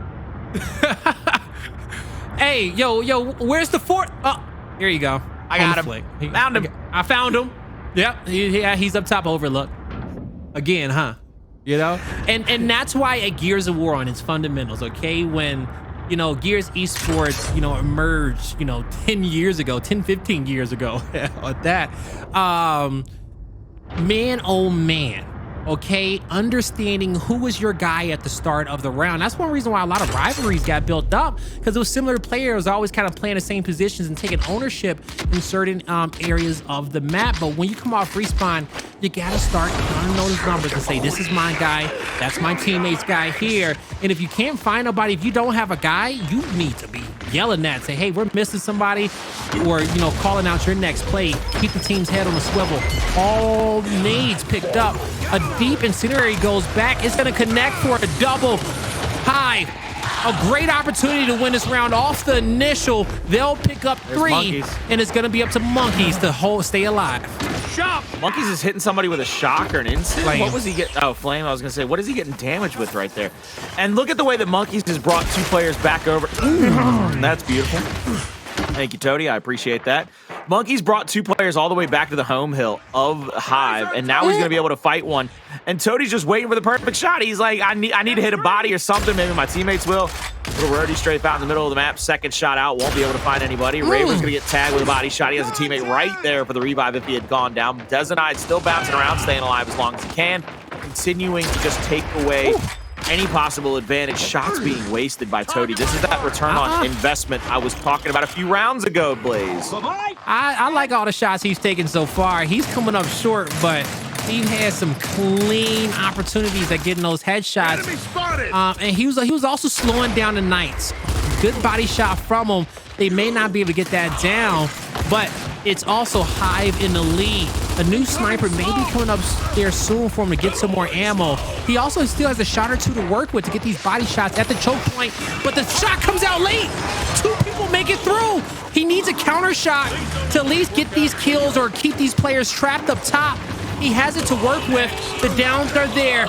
[SPEAKER 4] Hey, yo, where's the fort? Oh, here you go.
[SPEAKER 5] I got him.
[SPEAKER 4] Flick.
[SPEAKER 5] Found him.
[SPEAKER 4] I found him. Yep, he's up top overlook. Again, huh? You know? And that's why at Gears of War on its fundamentals, okay? When, you know, Gears esports, you know, emerged, you know, 10 years ago, 10, 15 years ago at that. Man, oh man. Okay, understanding who was your guy at the start of the round. That's one reason why a lot of rivalries got built up, because those similar players always kind of playing the same positions and taking ownership in certain areas of the map. But when you come off respawn, you gotta start counting those numbers and say, this is my guy, that's my teammate's guy here. And if you can't find nobody, if you don't have a guy, you need to be yelling that, say, hey, we're missing somebody, or, you know, calling out your next play. Keep the team's head on the swivel. All nades picked up. A deep incendiary goes back. It's going to connect for a double. Hive, a great opportunity to win this round off the initial. They'll pick up 3,
[SPEAKER 5] Monkyz.
[SPEAKER 4] and it's going to be up to Monkyz to stay alive.
[SPEAKER 5] Monkyz is hitting somebody with a shock or an instant.
[SPEAKER 4] Flame.
[SPEAKER 5] What was he getting? Oh, flame. I was gonna say, what is he getting damage with right there? And look at the way that Monkyz has brought 2 players back over. That's beautiful. Thank you, Toti. I appreciate that. Monkyz brought 2 players all the way back to the home hill of Hive, and now he's gonna be able to fight one. And Toti's just waiting for the perfect shot. He's like, I need to hit a body or something. Maybe my teammates will. Little roadie strafe out in the middle of the map. Second shot out. Won't be able to find anybody. Raver's going to get tagged with a body shot. He has a teammate right there for the revive if he had gone down. Dezonide still bouncing around, staying alive as long as he can. Continuing to just take away any possible advantage. Shots being wasted by Toti. This is that return on investment I was talking about a few rounds ago, Blaze.
[SPEAKER 4] I like all the shots he's taken so far. He's coming up short, but he had some clean opportunities at getting those headshots. And he was also slowing down the Knights. Good body shot from him. They may not be able to get that down, but it's also Hive in the lead. A new sniper may be coming up there soon for him to get some more ammo. He also still has a shot or 2 to work with to get these body shots at the choke point, but the shot comes out late. 2 people make it through. He needs a counter shot to at least get these kills or keep these players trapped up top. He has it to work with. The downs are there.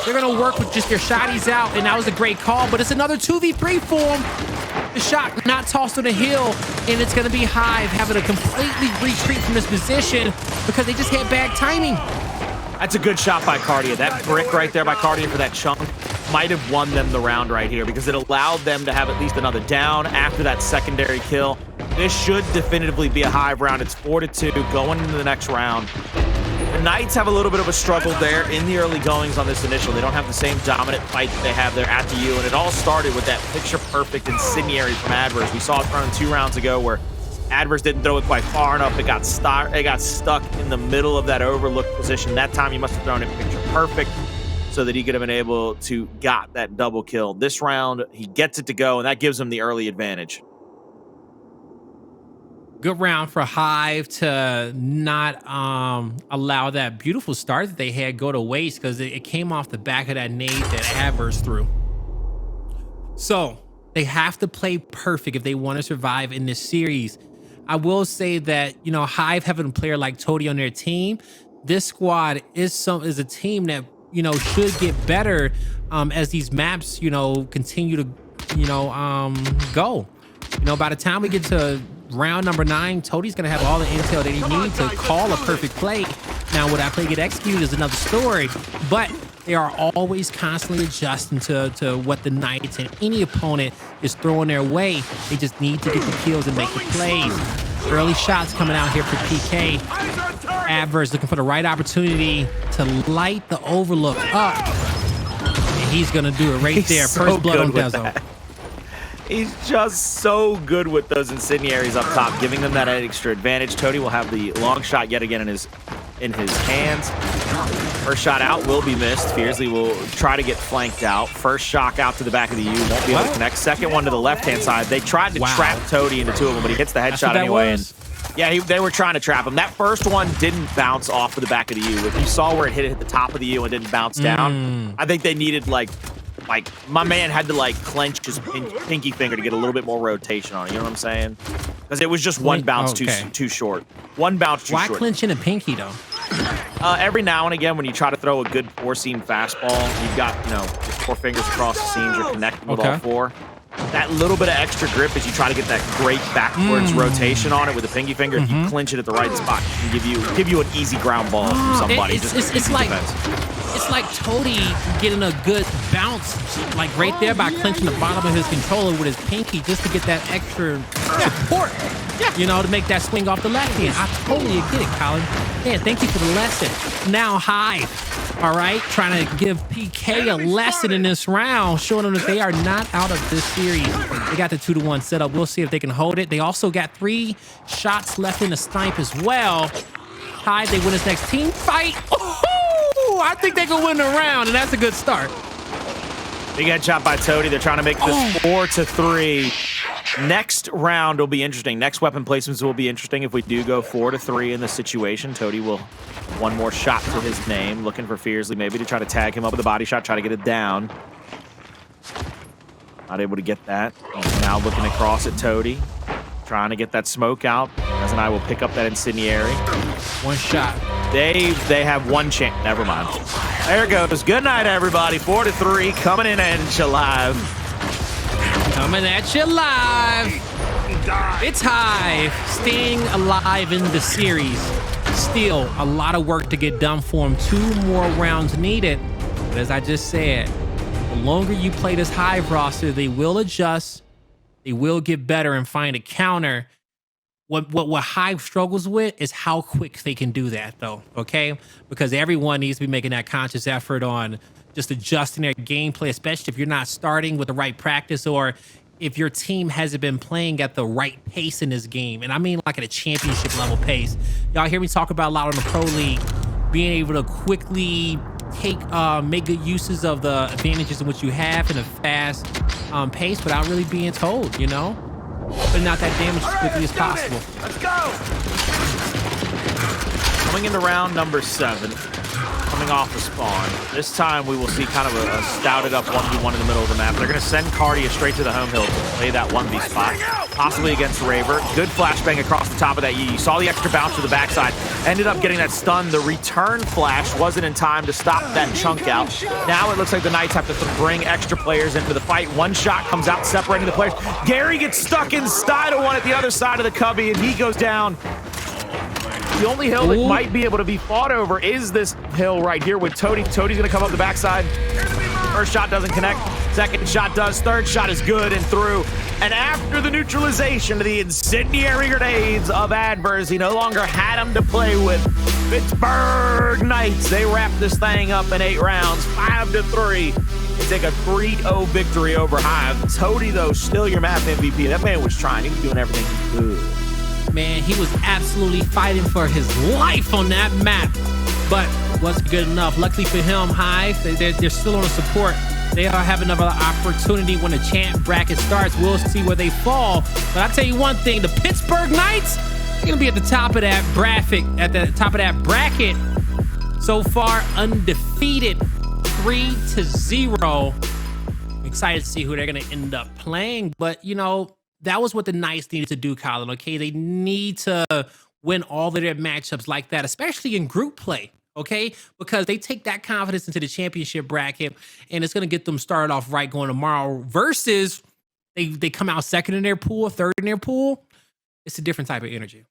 [SPEAKER 4] They're going to work with just their shotties out, and that was a great call, but it's another 2v3 for him. The shot not tossed on the hill, and it's going to be Hive having to completely retreat from this position because they just had bad timing.
[SPEAKER 5] That's a good shot by Kardia. That brick right there by Kardia for that chunk might have won them the round right here because it allowed them to have at least another down after that secondary kill. This should definitively be a Hive round. It's 4-2 going into the next round. The Knights have a little bit of a struggle there in the early goings on this initial. They don't have the same dominant fight that they have there at the U, and it all started with that picture-perfect incendiary from Addvers. We saw it thrown 2 rounds ago where Addvers didn't throw it quite far enough. It got stuck in the middle of that overlook position. That time he must have thrown it picture-perfect so that he could have been able to got that double kill. This round, he gets it to go, and that gives him the early advantage.
[SPEAKER 4] Good round for Hive to not allow that beautiful start that they had go to waste because it came off the back of that nade that Addvers threw. So they have to play perfect if they want to survive in this series. I will say that, you know, Hive having a player like Toti on their team, this squad is a team that, you know, should get better as these maps, you know, continue to, you know, go. You know, by the time we get to round number 9, Toti's gonna have all the intel that he needs to call a perfect play. Now, would that play get executed is another story, but they are always constantly adjusting to what the Knights and any opponent is throwing their way. They just need to get the kills and make the plays. Early shots coming out here for PK. Addvers looking for the right opportunity to light the Overlook up. And he's going to do it right there. First blood on Dezo.
[SPEAKER 5] He's just so good with those incendiaries up top, giving them that extra advantage. Toti will have the long shot yet again in his hands. First shot out will be missed. Fearzly will try to get flanked out. First shock out to the back of the U, won't be able to connect. Second one to the left-hand side. They tried to trap Toti into two of them, but he hits the headshot anyway. And yeah, they were trying to trap him. That first one didn't bounce off of the back of the U. If you saw where it hit the top of the U and didn't bounce down, I think they needed like my man had to like clench his pinky finger to get a little bit more rotation on it. You know what I'm saying? Because it was just one bounce too short. One bounce too short.
[SPEAKER 4] Why clenching a pinky though?
[SPEAKER 5] Every now and again, when you try to throw a good four-seam fastball, you've got just 4 fingers across the seams. You're connected with all 4. That little bit of extra grip as you try to get that great backwards rotation on it with the pinky finger. If you clinch it at the right spot, it can give you an easy ground ball from somebody.
[SPEAKER 4] It's like Toti getting a good bounce, like right there by clenching the bottom of his controller with his pinky just to get that extra support. You know, to make that swing off the left hand. I totally get it, Colin. Man, thank you for the lesson. Now Hive, all right, trying to give PK a lesson in this round, showing them that they are not out of this series. They got the 2-1 setup. We'll see if they can hold it. They also got 3 shots left in the snipe as well. Hive, they win this next team fight. Oh, I think they can win the round, and that's a good start.
[SPEAKER 5] Big headshot by Toti. They're trying to make this 4-3. Next round will be interesting. Next weapon placements will be interesting if we do go 4-3 in this situation. Toti will one more shot to his name, looking for Fearzly maybe to try to tag him up with a body shot, try to get it down. Not able to get that. He's now looking across at Toti, trying to get that smoke out. Dezonide will pick up that incendiary.
[SPEAKER 4] One shot.
[SPEAKER 5] They have one chance. Never mind. There it goes. Good night, everybody. 4-3 coming in at you live.
[SPEAKER 4] Coming at you live. It's Hive staying alive in the series. Still a lot of work to get done for them. 2 more rounds needed. But as I just said, the longer you play this Hive roster, they will adjust. They will get better and find a counter. What Hive struggles with is how quick they can do that, though, okay? Because everyone needs to be making that conscious effort on just adjusting their gameplay, especially if you're not starting with the right practice or if your team hasn't been playing at the right pace in this game. And I mean like at a championship level pace. Y'all hear me talk about a lot on the Pro League, being able to quickly make good uses of the advantages in which you have in a fast pace without really being told, you know? Putting out that damage as quickly as possible.
[SPEAKER 5] Let's go! Coming into round number 7, coming off the spawn. This time we will see kind of a stouted up 1v1 in the middle of the map. They're going to send Kardia straight to the home hill to play that 1v spot, possibly against Raver. Good flashbang across the top of that. You saw the extra bounce to the backside. Ended up getting that stun. The return flash wasn't in time to stop that chunk out. Now it looks like the Knights have to bring extra players into the fight. One shot comes out, separating the players. Gary gets stuck inside of one at the other side of the cubby, and he goes down. The only hill that might be able to be fought over is this hill right here with Toti. Toti's going to come up the backside. First shot doesn't connect. Second shot does. Third shot is good and through. And after the neutralization of the incendiary grenades of Addvers, he no longer had them to play with. Pittsburgh Knights, they wrap this thing up in 8 rounds, 5-3. They take a 3-0 victory over Hive. Toti, though, still your map MVP. That man was trying. He was doing everything he could.
[SPEAKER 4] Man, he was absolutely fighting for his life on that map, but wasn't good enough. Luckily for him, Hive, they're still on the support. They are having another opportunity when the champ bracket starts. We'll see where they fall. But I'll tell you one thing, the Pittsburgh Knights are going to be at the top of that bracket. So far, undefeated, 3-0. I'm excited to see who they're going to end up playing, but, you know, that was what the Knights needed to do, Colin, okay? They need to win all of their matchups like that, especially in group play, okay? Because they take that confidence into the championship bracket, and it's going to get them started off right going tomorrow versus they come out second in their pool, third in their pool. It's a different type of energy.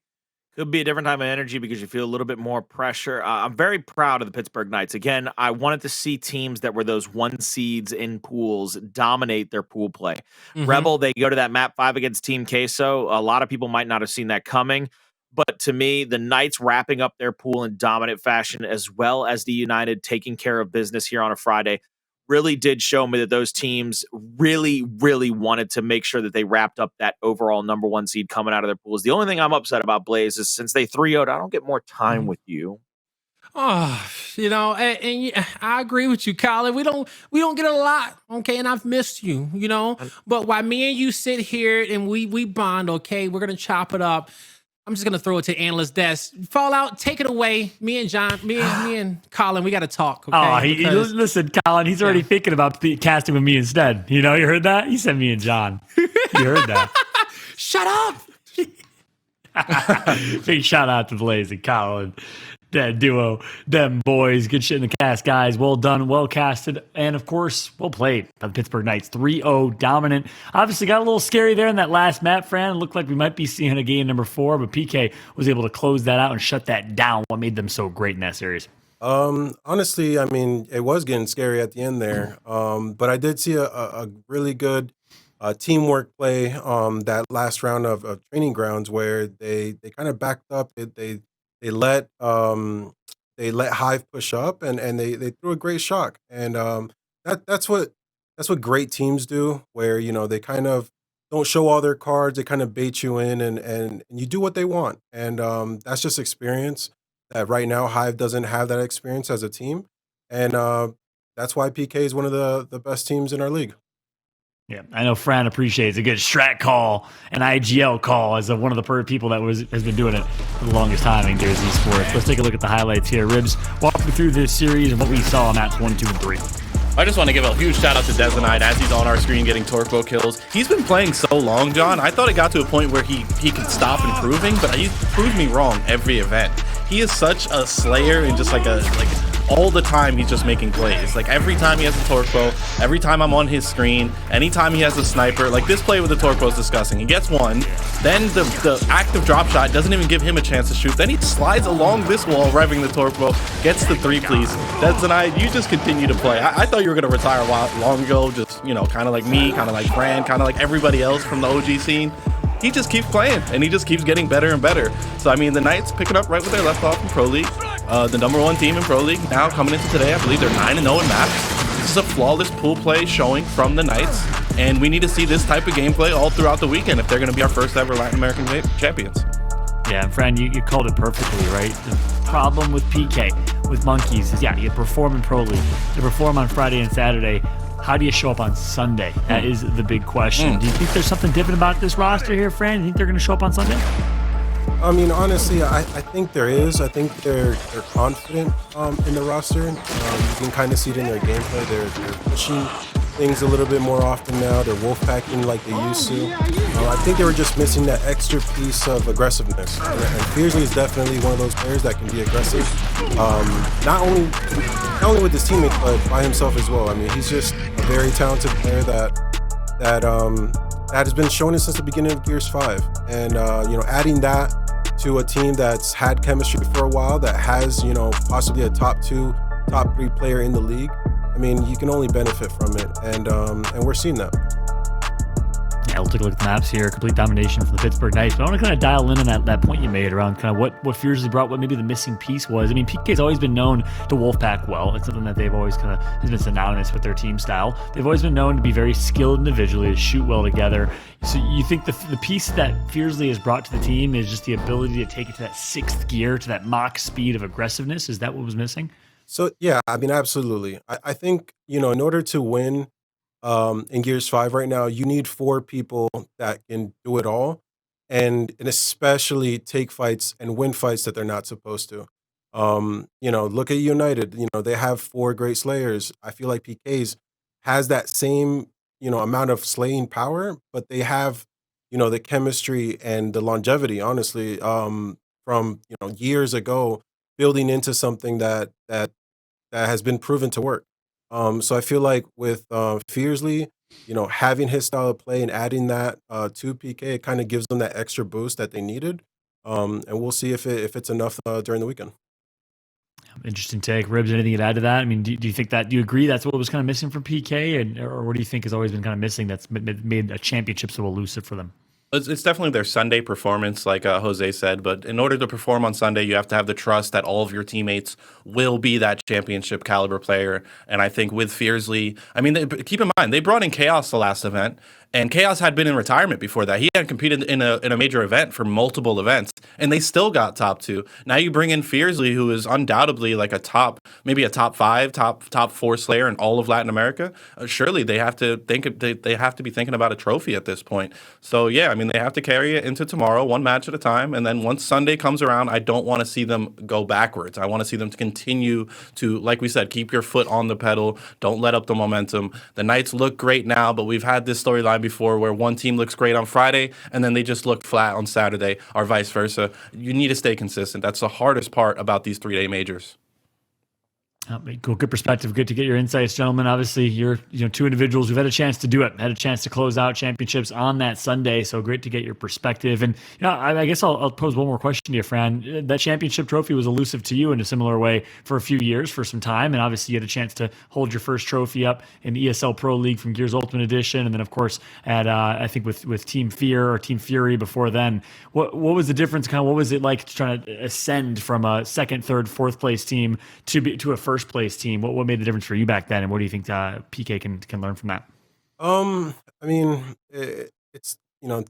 [SPEAKER 5] Could be a different type of energy because you feel a little bit more pressure. I'm very proud of the Pittsburgh Knights. Again, I wanted to see teams that were those 1 seeds in pools dominate their pool play. Rebel, they go to that map 5 against Team Queso. A lot of people might not have seen that coming. But to me, the Knights wrapping up their pool in dominant fashion, as well as the United taking care of business here on a Friday, really did show me that those teams really, really wanted to make sure that they wrapped up that overall number 1 seed coming out of their pools. The only thing I'm upset about, Blaze, is since they 3-0'd, I don't get more time with you.
[SPEAKER 4] Oh, I agree with you, Colin. We don't get a lot, okay? And I've missed you, But while me and you sit here and we bond, okay, we're gonna chop it up. I'm just gonna throw it to Analyst Desk. Fallout, take it away. Me and John, me and Colin, we gotta talk. Okay?
[SPEAKER 1] Listen, Colin, he's already thinking about casting with me instead. You heard that? He said me and John. You heard that?
[SPEAKER 4] Shut up.
[SPEAKER 1] Big shout out to Blaze and Colin. That duo, them boys, good shit in the cast, guys. Well done, well casted, and of course, well played by the Pittsburgh Knights. 3-0 dominant. Obviously, got a little scary there in that last map, Fran. It looked like we might be seeing a game number 4, but PK was able to close that out and shut that down. What made them so great in that series?
[SPEAKER 2] Honestly, I mean, it was getting scary at the end there, but I did see a really good teamwork play that last round of training grounds where they kind of backed up. They let Hive push up and they threw a great shock. And that's what great teams do, where they kind of don't show all their cards, they kind of bait you in and you do what they want. And that's just experience that right now Hive doesn't have that experience as a team. And that's why PK is one of the best teams in our league.
[SPEAKER 1] Yeah, I know Fran appreciates a good strat call, an IGL call, as one of the people that has been doing it for the longest time in Gears Esports. Let's take a look at the highlights here. Ribs, walk me through this series and what we saw on maps 1, 2, and 3.
[SPEAKER 3] I just want to give a huge shout out to Dezonide as he's on our screen getting Torpo kills. He's been playing so long, John. I thought it got to a point where he could stop improving, but he proved me wrong every event. He is such a slayer and just like all the time he's just making plays. Like every time he has a Torpo, every time I'm on his screen, anytime he has a sniper, like this play with the Torpo is disgusting. He gets one, then the active drop shot doesn't even give him a chance to shoot. Then he slides along this wall, revving the Torpo, gets the 3-piece. Dezonide, you just continue to play. I thought you were going to retire a while long ago, just, kind of like me, kind of like Fran, kind of like everybody else from the OG scene. He just keeps playing, and he just keeps getting better and better. So, I mean, the Knights picking up right where they left off in Pro League. The number 1 team in Pro League now coming into today. I believe they're 9-0 in maps. This is a flawless pool play showing from the Knights, and we need to see this type of gameplay all throughout the weekend if they're going to be our first ever Latin American champions.
[SPEAKER 1] Yeah, and Fran, you called it perfectly, right? The problem with PK, with Monkyz, is, you perform in Pro League. You perform on Friday and Saturday. How do you show up on Sunday? That is the big question. Do you think there's something different about this roster here, Fran? Do you think they're going to show up on Sunday?
[SPEAKER 2] I mean, honestly, I think there is. I think they're confident in the roster. You can kind of see it in their gameplay. They're pushing things a little bit more often now. They're wolf packing like they used to. I think they were just missing that extra piece of aggressiveness. And Fearzly is definitely one of those players that can be aggressive. Not only with his teammates, but by himself as well. I mean, he's just a very talented player that has been shown since the beginning of Gears 5. And adding that to a team that's had chemistry for a while, that has possibly a top 2, top 3 player in the league. I mean, you can only benefit from it, and we're seeing that.
[SPEAKER 1] Yeah, we'll take a look at the maps here. Complete domination from the Pittsburgh Knights. But I want to kind of dial in on that point you made around kind of what Fearzly brought, what maybe the missing piece was. I mean, PK's always been known to wolfpack well. It's something that they've always kind of has been synonymous with their team style. They've always been known to be very skilled individually, to shoot well together. So you think the piece that Fearzly has brought to the team is just the ability to take it to that 6th gear, to that Mach speed of aggressiveness? Is that what was missing?
[SPEAKER 2] So, yeah, I mean, absolutely. I think, in order to win in Gears 5 right now, you need 4 people that can do it all and especially take fights and win fights that they're not supposed to. Look at United. They have 4 great slayers. I feel like PK's has that same, amount of slaying power, but they have, the chemistry and the longevity, honestly, from, years ago, building into something that has been proven to work. So I feel like with Fearzly, having his style of play and adding that to PK, it kind of gives them that extra boost that they needed. And we'll see if it's enough during the weekend.
[SPEAKER 1] Interesting take. Ribs, anything to add to that? I mean, do you think do you agree that's what was kind of missing from PK, or what do you think has always been kind of missing that's made a championship so elusive for them?
[SPEAKER 3] It's definitely their Sunday performance, like Jose said. But in order to perform on Sunday, you have to have the trust that all of your teammates will be that championship caliber player. And I think with Fearzly, I mean, keep in mind, they brought in Chaos the last event. And Chaos had been in retirement before that. He had competed in a major event for multiple events, and they still got top 2. Now you bring in Fearzly, who is undoubtedly like maybe a top 5, top 4 Slayer in all of Latin America. Surely they have to they have to be thinking about a trophy at this point. So yeah, I mean they have to carry it into tomorrow, one match at a time, and then once Sunday comes around, I don't want to see them go backwards. I want to see them to continue to, like we said, keep your foot on the pedal. Don't let up the momentum. The Knights look great now, but we've had this storyline before where one team looks great on Friday and then they just look flat on Saturday or vice versa. You need to stay consistent. That's the hardest part about these 3-day majors.
[SPEAKER 1] Cool, good perspective. Good to get your insights, gentlemen. Obviously, you're two individuals who've had a chance to do it, had a chance to close out championships on that Sunday. So great to get your perspective. And I guess I'll pose one more question to you, Fran. That championship trophy was elusive to you in a similar way for a few years, for some time, and obviously you had a chance to hold your first trophy up in the ESL Pro League from Gears Ultimate Edition, and then of course at I think with Team Fear or Team Fury before then. What was the difference? Kind of what was it like trying to ascend from a second, third, fourth place team to a first place team? What made the difference for you back then, and what do you think PK can learn from that?
[SPEAKER 2] I mean, it's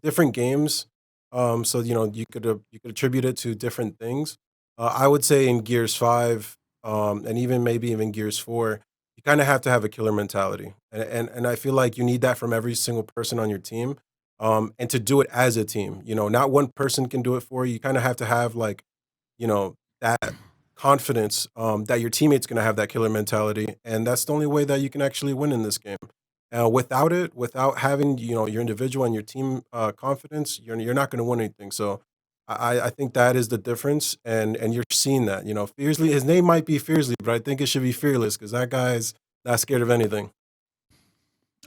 [SPEAKER 2] different games. So you could attribute it to different things. I would say in Gears 5, and even Gears 4, you kind of have to have a killer mentality, and I feel like you need that from every single person on your team, and to do it as a team. Not one person can do it for you. You kind of have to have that confidence that your teammate's going to have that killer mentality, and that's the only way that you can actually win in this game. Without having your individual and your team confidence, you're not going to win anything. So I think that is the difference, and you're seeing that. Fearzly, his name might be Fearzly, but I think it should be Fearless because that guy's not scared of anything.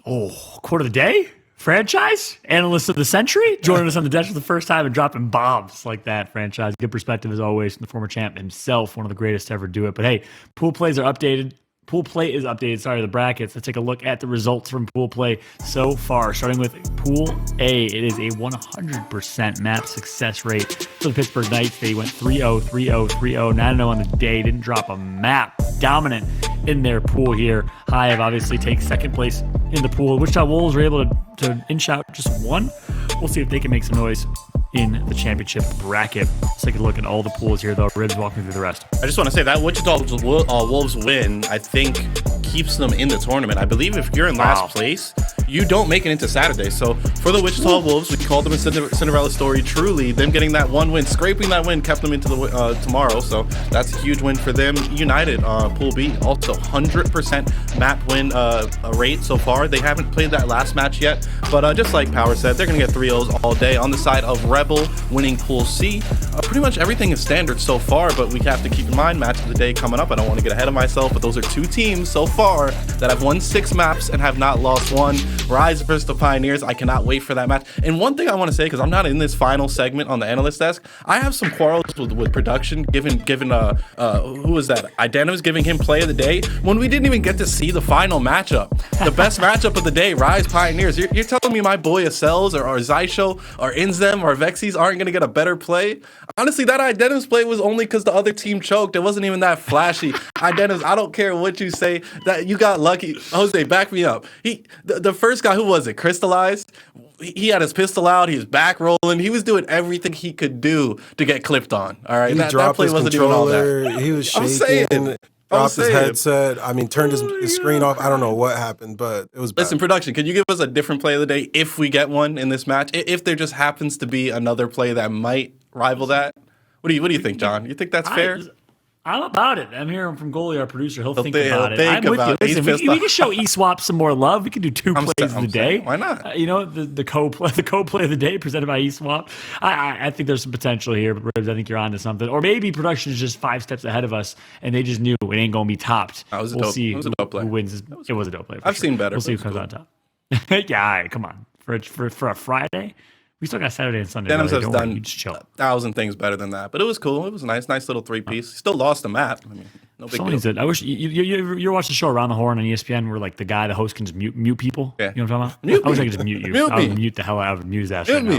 [SPEAKER 1] Oh, quote of the day? Franchise analyst of the century, joining us on the desk for the first time and dropping bombs like that. Franchise, good perspective as always from the former champ himself, one of the greatest to ever do it. But hey, pool plays are updated. Pool play is updated. Sorry, the brackets. Let's take a look at the results from pool play so far. Starting with Pool A, it is a 100% map success rate for the Pittsburgh Knights. They went 3-0, 3-0, 3-0, 9-0 on the day. Didn't drop a map. Dominant in their pool here. Hive obviously takes second place in the pool. Wichita Wolves were able to inch out just one. We'll see if they can make some noise in the championship bracket. Let's take a look at all the pools here, though. Ribs, walk me through the rest.
[SPEAKER 3] I just want to say that Wichita Wolves win, I think, keeps them in the tournament. I believe if you're in last place, you don't make it into Saturday. So for the Wichita Wolves, we called them a Cinderella story. Truly, them getting that one win, scraping that win, kept them into the tomorrow. So that's a huge win for them. United, Pool B, also 100% map win rate so far. They haven't played that last match yet, but just like Power said, they're going to get 3-0s all day. On the side of Rebel, winning Pool C. Pretty much everything is standard so far, but we have to keep in mind match of the day coming up. I don't want to get ahead of myself, but those are two teams so far that have won 6 maps and have not lost one. Rise versus the Pioneers. I cannot wait for that match. And one thing I want to say, because I'm not in this final segment on the analyst desk, I have some quarrels with production, given who was that? Addvers giving him play of the day when we didn't even get to see the final matchup. The best matchup of the day, Rise Pioneers. You're telling me my boy Acels or Zysho or Inzem or Vexies aren't going to get a better play? Honestly, that Addvers play was only because the other team choked. It wasn't even that flashy. Addvers, I don't care what you say, that you got lucky. Jose, back me up. The first guy, who was it? Crystallized? He had his pistol out. He was back rolling. He was doing everything he could do to get clipped on. All right, that play wasn't even all that.
[SPEAKER 2] He was shaking. Dropped his headset. I mean, turned his screen off. I don't know what happened, but it was bad. Listen,
[SPEAKER 3] production, can you give us a different play of the day if we get one in this match? If there just happens to be another play that might rival that? What do you think, John? You think that's fair?
[SPEAKER 1] I'm about it. I'm hearing from Goalie, our producer. He'll think about it. I'm with you. Listen, we can show eSwap some more love. We can do 2 plays of the day.
[SPEAKER 3] Why not?
[SPEAKER 1] The co-play of the day presented by eSwap. I think there's some potential here, but Ribs, I think you're onto something. Or maybe production is just 5 steps ahead of us, and they just knew it ain't going to be topped. We'll see who wins. It was a dope play.
[SPEAKER 3] I've seen better.
[SPEAKER 1] We'll see who comes on top. Yeah, all right, come on. For a Friday, we still got Saturday and Sunday.
[SPEAKER 3] Denims has done 1,000 things better than that, but it was cool. It was a nice little 3-piece. Still lost the map. No big
[SPEAKER 1] Someone
[SPEAKER 3] deal.
[SPEAKER 1] said, I wish you watched the show Around the Horn on ESPN where like the host can just mute people.
[SPEAKER 3] Yeah.
[SPEAKER 1] You know what I'm talking
[SPEAKER 2] Mute
[SPEAKER 1] about? I wish I
[SPEAKER 2] me.
[SPEAKER 1] could just mute you.
[SPEAKER 2] Mute
[SPEAKER 1] I would
[SPEAKER 2] me.
[SPEAKER 1] mute the hell out of Muse ass
[SPEAKER 2] Mute
[SPEAKER 1] right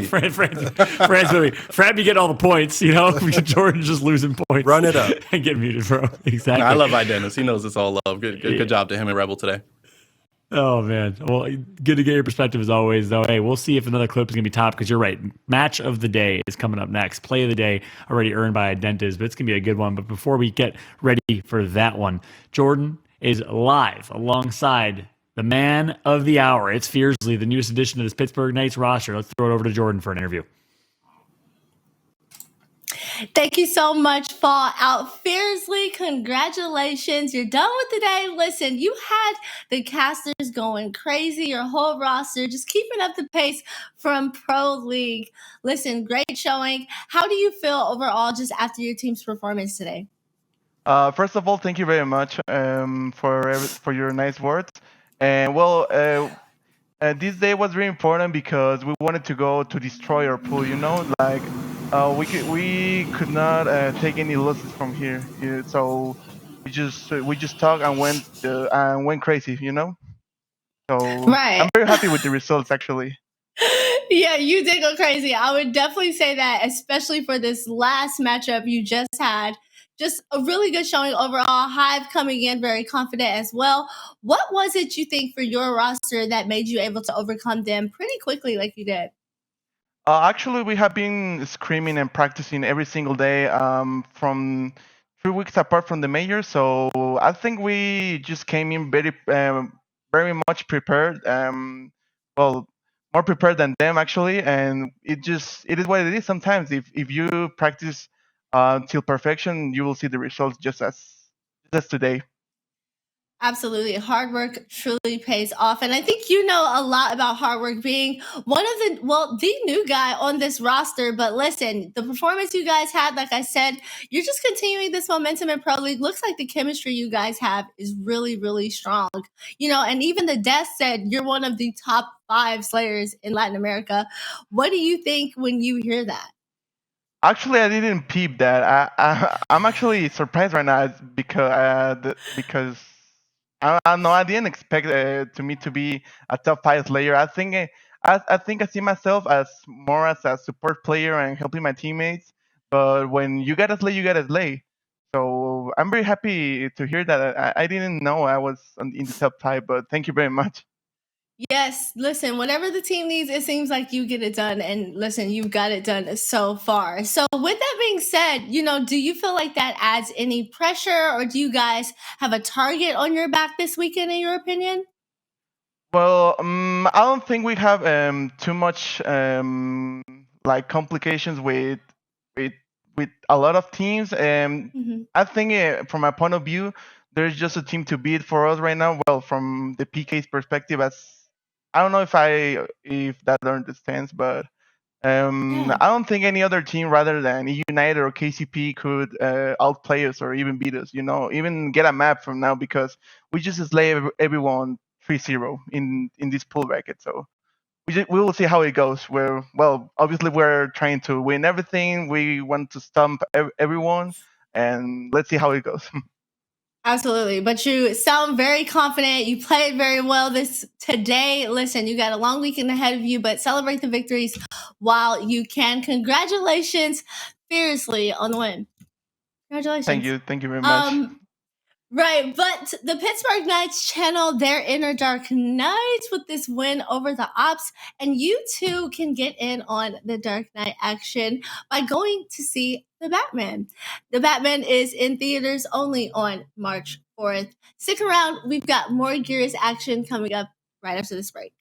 [SPEAKER 1] now.
[SPEAKER 2] me.
[SPEAKER 1] Fred be getting all the points, you know? Jordan's just losing points.
[SPEAKER 2] Run it up.
[SPEAKER 1] And get muted, bro. Exactly.
[SPEAKER 3] I love Dennis. He knows it's all love. Good job to him and Rebel today.
[SPEAKER 1] Oh, man. Well, good to get your perspective as always, though. Hey, we'll see if another clip is going to be top because you're right. Match of the day is coming up next. Play of the day already earned by Addvers, but it's going to be a good one. But before we get ready for that one, Jordan is live alongside the man of the hour. It's Fearzly, the newest addition to this Pittsburgh Knights roster. Let's throw it over to Jordan for an interview.
[SPEAKER 6] Thank you so much, Fallout Fearzly. Congratulations. You're done with the day. Listen, you had the casters going crazy, your whole roster, just keeping up the pace from Pro League. Listen, great showing. How do you feel overall just after your team's performance today?
[SPEAKER 7] First of all, thank you very much for your nice words. And this day was really important because we wanted to go to destroy our pool. Like we could not take any losses from here. So we just talked and went crazy. So
[SPEAKER 6] Right.
[SPEAKER 7] I'm very happy with the results actually.
[SPEAKER 6] Yeah, you did go crazy. I would definitely say that, especially for this last matchup you just had. Just a really good showing overall. Hive coming in very confident as well. What was it you think for your roster that made you able to overcome them pretty quickly like you did?
[SPEAKER 7] Actually, we have been screaming and practicing every single day from 3 weeks apart from the major. So I think we just came in very much prepared. More prepared than them actually, and it is what it is. Sometimes if you practice till perfection, you will see the results just as today.
[SPEAKER 6] Absolutely. Hard work truly pays off. And I think you know a lot about hard work being the new guy on this roster. But listen, the performance you guys had, like I said, you're just continuing this momentum in Pro League. Looks like the chemistry you guys have is really, really strong. And even the desk said you're one of the top 5 Slayers in Latin America. What do you think when you hear that?
[SPEAKER 7] Actually, I didn't peep that. I'm actually surprised right now because I don't know. I didn't expect to me to be a top 5 Slayer. I think I see myself as more as a support player and helping my teammates. But when you gotta slay, you gotta slay. So I'm very happy to hear that. I didn't know I was in the top 5, but thank you very much.
[SPEAKER 6] Yes, listen, whatever the team needs, it seems like you get it done. And listen, you've got it done so far. So with that being said, do you feel like that adds any pressure, or do you guys have a target on your back this weekend, in your opinion?
[SPEAKER 7] Well, I don't think we have too much like complications with a lot of teams. I think from my point of view, there's just a team to beat for us right now. Well, from the PK's perspective, I don't know if that understands, but I don't think any other team rather than United or KCP could outplay us or even beat us. Even get a map from now because we just slay everyone 3-0 in this pool bracket. So we will see how it goes. Obviously we're trying to win everything. We want to stomp everyone, and let's see how it goes.
[SPEAKER 6] Absolutely. But you sound very confident. You played very well today. Listen, you got a long weekend ahead of you, but celebrate the victories while you can. Congratulations, Fearzly, on the win. Congratulations.
[SPEAKER 7] Thank you very much.
[SPEAKER 6] Right, but the Pittsburgh Knights channel their inner Dark Knights with this win over the Ops, and you too can get in on the Dark Knight action by going to see The Batman. The Batman is in theaters only on March 4th. Stick around, we've got more Gears action coming up right after this break.